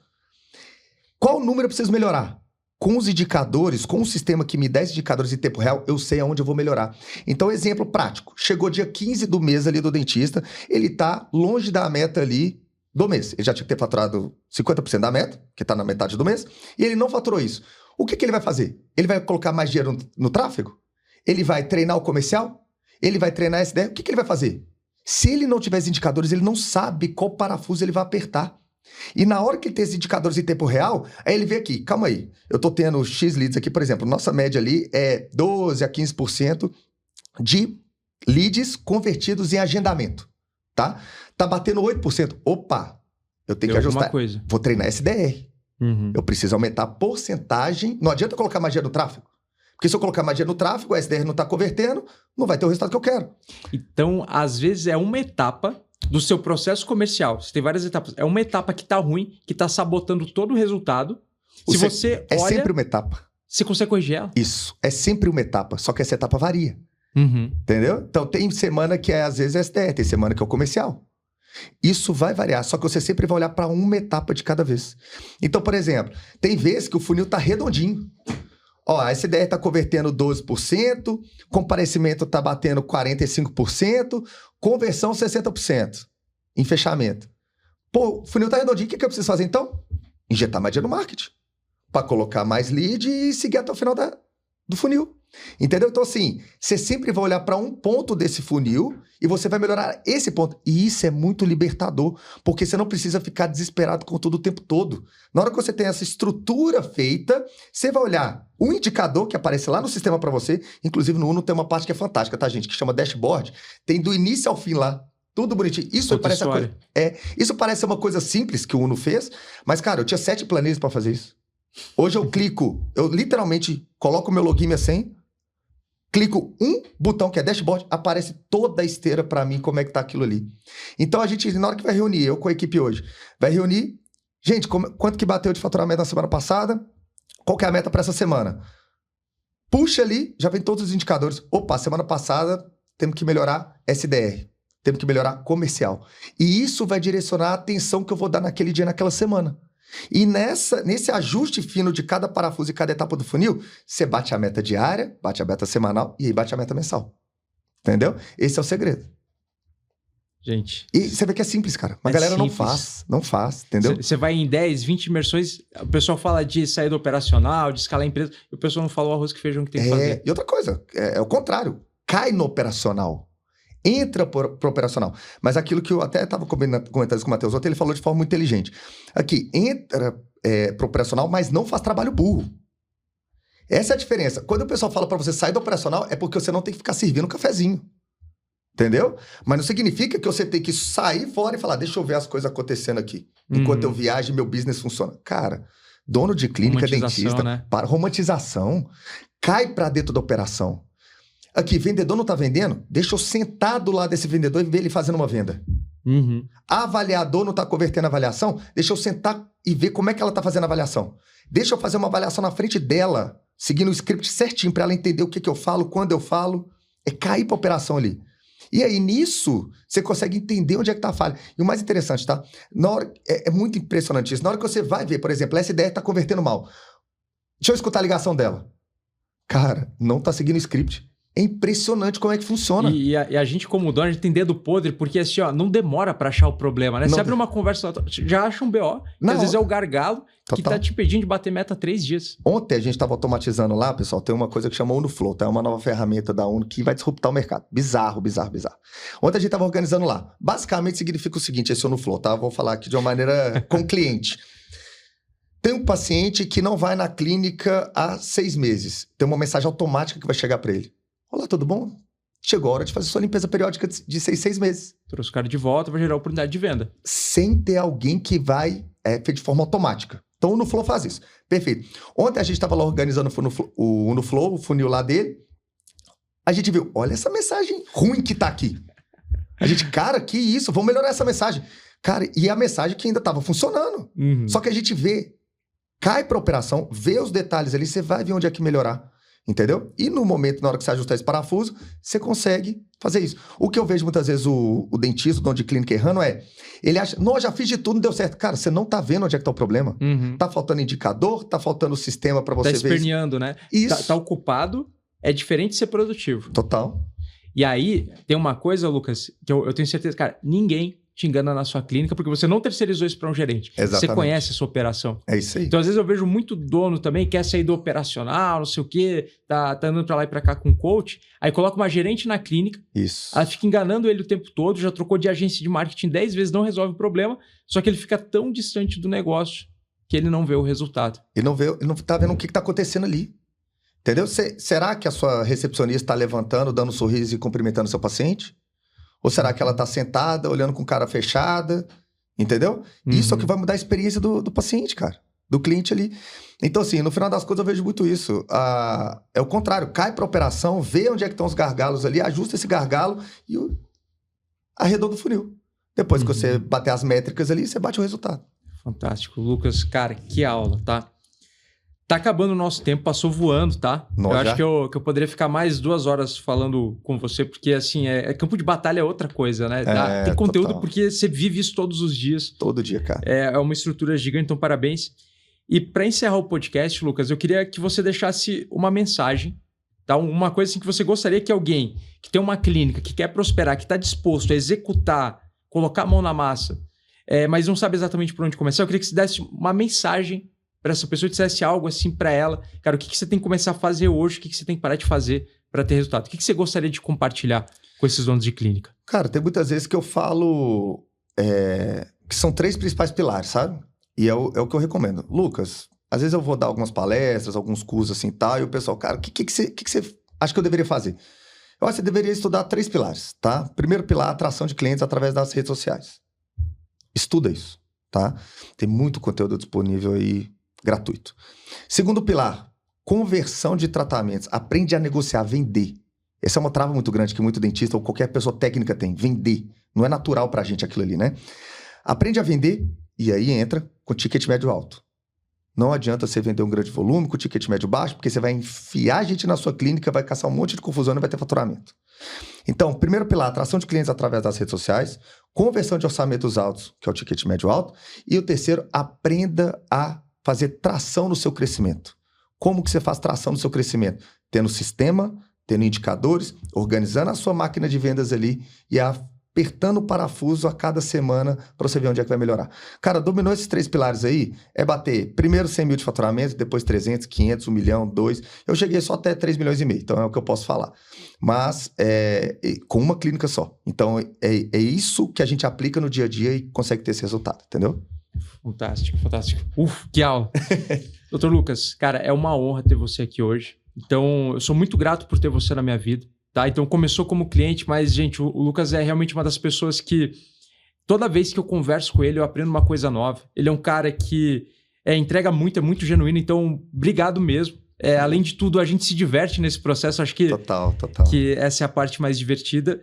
Qual número eu preciso melhorar? Com os indicadores, com o sistema que me dá esses indicadores em tempo real, eu sei aonde eu vou melhorar. Então, exemplo prático. Chegou dia 15 do mês ali do dentista, ele tá longe da meta ali do mês. Ele já tinha que ter faturado 50% da meta, que tá na metade do mês, e ele não faturou isso. O que ele vai fazer? Ele vai colocar mais dinheiro no tráfego? Ele vai treinar o comercial? Ele vai treinar essa ideia? O que ele vai fazer? Se ele não tiver esses indicadores, ele não sabe qual parafuso ele vai apertar. E na hora que ele tem esses indicadores em tempo real, aí ele vê aqui, calma aí, eu tô tendo X leads aqui, por exemplo, nossa média ali é 12 a 15% de leads convertidos em agendamento, tá? Tá batendo 8%. Opa, eu tenho que ajustar. Coisa. Vou treinar SDR. Eu preciso aumentar a porcentagem. Não adianta colocar magia no tráfego. Porque se eu colocar magia no tráfego, o SDR não está convertendo, não vai ter o resultado que eu quero. Então, às vezes, é uma etapa do seu processo comercial. Você tem várias etapas. É uma etapa que está ruim, que está sabotando todo o resultado. Se você olha... É sempre uma etapa. Você consegue corrigir ela? Isso. É sempre uma etapa. Só que essa etapa varia. Entendeu? Então, tem semana que às vezes é SDR, tem semana que é o comercial. Isso vai variar, só que você sempre vai olhar para uma etapa de cada vez. Então, por exemplo, tem vezes que o funil tá redondinho. Ó, a SDR tá convertendo 12%, comparecimento tá batendo 45%, conversão 60% em fechamento. Pô, o funil tá redondinho, o que eu preciso fazer então? Injetar mais dinheiro no marketing. Para colocar mais lead e seguir até o final do funil. Entendeu? Então, assim, você sempre vai olhar para um ponto desse funil e você vai melhorar esse ponto. E isso é muito libertador, porque você não precisa ficar desesperado com tudo o tempo todo. Na hora que você tem essa estrutura feita, você vai olhar um indicador que aparece lá no sistema para você. Inclusive, no Uno tem uma parte que é fantástica, tá, gente? Que chama dashboard. Tem do início ao fim lá. Tudo bonitinho. Isso parece isso parece uma coisa simples que o Uno fez, mas, cara, eu tinha 7 planilhas para fazer isso. Hoje eu clico, eu literalmente coloco o meu login e minha senha, clico um botão que é dashboard, aparece toda a esteira para mim como é que tá aquilo ali. Então a gente, na hora que vai reunir, eu com a equipe hoje, vai reunir, gente, quanto que bateu de faturamento na semana passada? Qual que é a meta para essa semana? Puxa ali, já vem todos os indicadores. Opa, semana passada temos que melhorar SDR, temos que melhorar comercial. E isso vai direcionar a atenção que eu vou dar naquele dia, naquela semana. E nesse ajuste fino de cada parafuso e cada etapa do funil, você bate a meta diária, bate a meta semanal e aí bate a meta mensal. Entendeu? Esse é o segredo. Gente. E você vê que é simples, cara. Mas a galera simples. não faz, entendeu? Você vai em 10, 20 imersões, o pessoal fala de saída operacional, de escalar a empresa, e o pessoal não fala o arroz que feijão que tem que fazer. E outra coisa, é o contrário. Cai no operacional. Entra pro operacional. Mas aquilo que eu até estava comentando com o Matheus ontem, ele falou de forma muito inteligente. Aqui, entra pro operacional, mas não faz trabalho burro. Essa é a diferença. Quando o pessoal fala para você sair do operacional, é porque você não tem que ficar servindo um cafezinho. Entendeu? Mas não significa que você tem que sair fora e falar, deixa eu ver as coisas acontecendo aqui. Enquanto eu viajo e meu business funciona. Cara, dono de clínica, dentista, né? Para romantização, cai para dentro da operação. Aqui, vendedor não tá vendendo? Deixa eu sentar do lado desse vendedor e ver ele fazendo uma venda. Avaliador não tá convertendo a avaliação? Deixa eu sentar e ver como é que ela tá fazendo a avaliação. Deixa eu fazer uma avaliação na frente dela, seguindo o script certinho para ela entender o que eu falo, quando eu falo. É cair para operação ali. E aí, nisso, você consegue entender onde é que tá a falha. E o mais interessante, tá? Na hora, é muito impressionante isso. Na hora que você vai ver, por exemplo, essa ideia tá convertendo mal. Deixa eu escutar a ligação dela. Cara, não tá seguindo o script. É impressionante como é que funciona. E a gente, como dono, a gente tem dedo podre, porque assim, ó, não demora pra achar o problema, né? Você abre uma conversa, já acha um BO, que às vezes é o gargalo que tá te pedindo de bater meta 3 dias. Ontem a gente tava automatizando lá, pessoal, tem uma coisa que chama UnoFlow, tá? É uma nova ferramenta da Uno que vai disruptar o mercado. Bizarro. Ontem a gente tava organizando lá. Basicamente significa o seguinte, esse UnoFlow, tá? Vou falar aqui de uma maneira com o cliente. Tem um paciente que não vai na clínica há 6 meses. Tem uma mensagem automática que vai chegar para ele. Olá, tudo bom? Chegou a hora de fazer sua limpeza periódica de 6 meses. Trouxe o cara de volta, vai gerar oportunidade de venda. Sem ter alguém que vai de forma automática. Então o UnoFlow faz isso. Perfeito. Ontem a gente estava lá organizando o UnoFlow, o funil lá dele. A gente viu, olha essa mensagem ruim que tá aqui. A gente, cara, que isso? Vamos melhorar essa mensagem. Cara, e a mensagem que ainda estava funcionando. Só que a gente vê, cai para operação, vê os detalhes ali, você vai ver onde é que melhorar. Entendeu? E no momento, na hora que você ajustar esse parafuso, você consegue fazer isso. O que eu vejo muitas vezes o dentista, o dono de clínica errando ele acha, não, eu já fiz de tudo, não deu certo. Cara, você não tá vendo onde é que tá o problema. Tá faltando indicador, tá faltando sistema para você ver. Tá esperneando, né? Isso. Tá ocupado, é diferente de ser produtivo. Total. E aí, tem uma coisa, Lucas, que eu tenho certeza, cara, ninguém te engana na sua clínica, porque você não terceirizou isso para um gerente. Exatamente. Você conhece a sua operação. É isso aí. Então, às vezes, eu vejo muito dono também que quer sair do operacional, não sei o quê, tá andando para lá e para cá com coach, aí coloca uma gerente na clínica, isso. Ela fica enganando ele o tempo todo, já trocou de agência de marketing 10 vezes, não resolve o problema, só que ele fica tão distante do negócio que ele não vê o resultado. Ele não tá vendo o que tá acontecendo ali. Entendeu? Será que a sua recepcionista está levantando, dando um sorriso e cumprimentando seu paciente? Ou será que ela está sentada, olhando com cara fechada? Entendeu? Isso é o que vai mudar a experiência do paciente, cara. Do cliente ali. Então, assim, no final das contas, eu vejo muito isso. É o contrário. Cai para a operação, vê onde é que estão os gargalos ali, ajusta esse gargalo e arredonda o funil. Depois que você bater as métricas ali, você bate o resultado. Fantástico. Lucas, cara, que aula, tá? Tá acabando o nosso tempo, passou voando, tá? Eu acho que eu poderia ficar mais 2 horas falando com você, porque, assim, campo de batalha é outra coisa, né? Tem conteúdo total. Porque você vive isso todos os dias. Todo dia, cara. É uma estrutura gigante, então parabéns. E para encerrar o podcast, Lucas, eu queria que você deixasse uma mensagem, tá? Uma coisa assim que você gostaria que alguém que tem uma clínica, que quer prosperar, que está disposto a executar, colocar a mão na massa, mas não sabe exatamente por onde começar, eu queria que você desse uma mensagem para essa pessoa, dissesse algo assim para ela. Cara, o que você tem que começar a fazer hoje? O que você tem que parar de fazer para ter resultado? O que você gostaria de compartilhar com esses donos de clínica? Cara, tem muitas vezes que eu falo que são 3 principais pilares, sabe? E é o que eu recomendo. Lucas, às vezes eu vou dar algumas palestras, alguns cursos assim e tal, e o pessoal, cara, o que você acha que eu deveria fazer? Eu acho que você deveria estudar 3 pilares, tá? Primeiro pilar, atração de clientes através das redes sociais. Estuda isso, tá? Tem muito conteúdo disponível aí, gratuito. Segundo pilar, conversão de tratamentos. Aprende a negociar, vender. Essa é uma trava muito grande que muito dentista ou qualquer pessoa técnica tem. Vender. Não é natural pra gente aquilo ali, né? Aprende a vender e aí entra com ticket médio alto. Não adianta você vender um grande volume com ticket médio baixo, porque você vai enfiar gente na sua clínica, vai caçar um monte de confusão e não vai ter faturamento. Então, primeiro pilar, atração de clientes através das redes sociais, conversão de orçamentos altos, que é o ticket médio alto, e o terceiro, aprenda a fazer tração no seu crescimento. Como que você faz tração no seu crescimento? Tendo sistema, tendo indicadores, organizando a sua máquina de vendas ali e apertando o parafuso a cada semana para você ver onde é que vai melhorar. Cara, dominou esses 3 pilares aí, é bater primeiro 100 mil de faturamento, depois 300, 500, 1 milhão, 2. Eu cheguei só até 3 milhões e meio, então é o que eu posso falar. Mas com uma clínica só. Então é isso que a gente aplica no dia a dia e consegue ter esse resultado, entendeu? Fantástico, fantástico. Que aula. Doutor Lucas, cara, é uma honra ter você aqui hoje. Então, eu sou muito grato por ter você na minha vida. Tá? Então, começou como cliente, mas, gente, o Lucas é realmente uma das pessoas que, toda vez que eu converso com ele, eu aprendo uma coisa nova. Ele é um cara que entrega muito, é muito genuíno, então, obrigado mesmo. Além de tudo, a gente se diverte nesse processo, acho que, Total. que essa é a parte mais divertida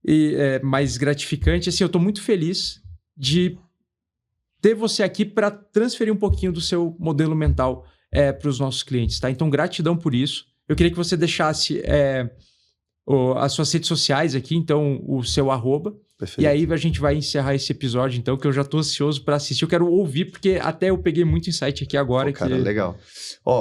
e mais gratificante. Assim, eu estou muito feliz de ter você aqui para transferir um pouquinho do seu modelo mental para os nossos clientes, tá? Então, gratidão por isso. Eu queria que você deixasse as suas redes sociais aqui, então o seu @. Perfeito. E aí a gente vai encerrar esse episódio, então, que eu já tô ansioso para assistir. Eu quero ouvir, porque até eu peguei muito insight aqui agora. Cara, legal.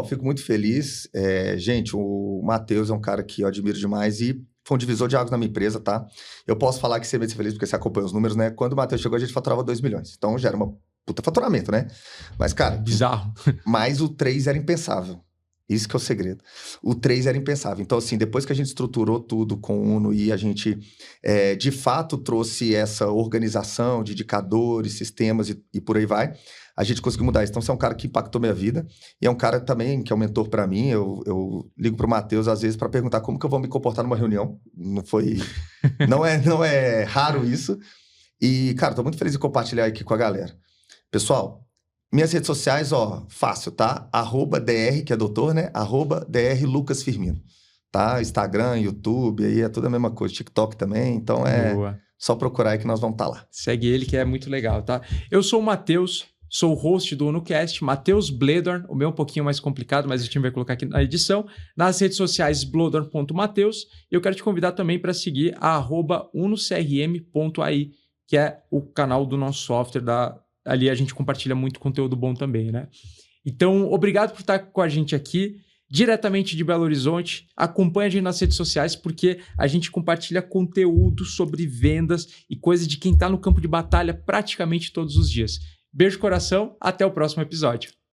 Fico muito feliz. Gente, o Matheus é um cara que eu admiro demais e foi um divisor de águas na minha empresa, tá? Eu posso falar que você é muito feliz porque você acompanha os números, né? Quando o Matheus chegou, a gente faturava 2 milhões. Então, já era uma puta faturamento, né? Mas, cara... Bizarro. Mas o 3 era impensável. Isso que é o segredo. O 3 era impensável. Então, assim, depois que a gente estruturou tudo com o Uno e a gente, de fato, trouxe essa organização de indicadores, sistemas e por aí vai, a gente conseguiu mudar isso. Então, você é um cara que impactou minha vida e é um cara também que é um mentor para mim. Eu ligo pro Matheus, às vezes, para perguntar como que eu vou me comportar numa reunião. Não é raro isso. E, cara, tô muito feliz de compartilhar aqui com a galera. Pessoal, minhas redes sociais, fácil, tá? @dr, que é doutor, né? @dr Lucas Firmino, tá? Instagram, YouTube, aí é tudo a mesma coisa. TikTok também, então Boa. Só procurar aí que nós vamos estar lá. Segue ele, que é muito legal, tá? Eu sou o Matheus, sou o host do UnoCast, Matheus Bledorn, o meu é um pouquinho mais complicado, mas o time vai colocar aqui na edição. Nas redes sociais, blodorn.mateus. E eu quero te convidar também para seguir a @unocrm.ai, que é o canal do nosso software ali a gente compartilha muito conteúdo bom também, né? Então, obrigado por estar com a gente aqui, diretamente de Belo Horizonte. Acompanhe a gente nas redes sociais, porque a gente compartilha conteúdo sobre vendas e coisa de quem está no campo de batalha praticamente todos os dias. Beijo, coração, até o próximo episódio.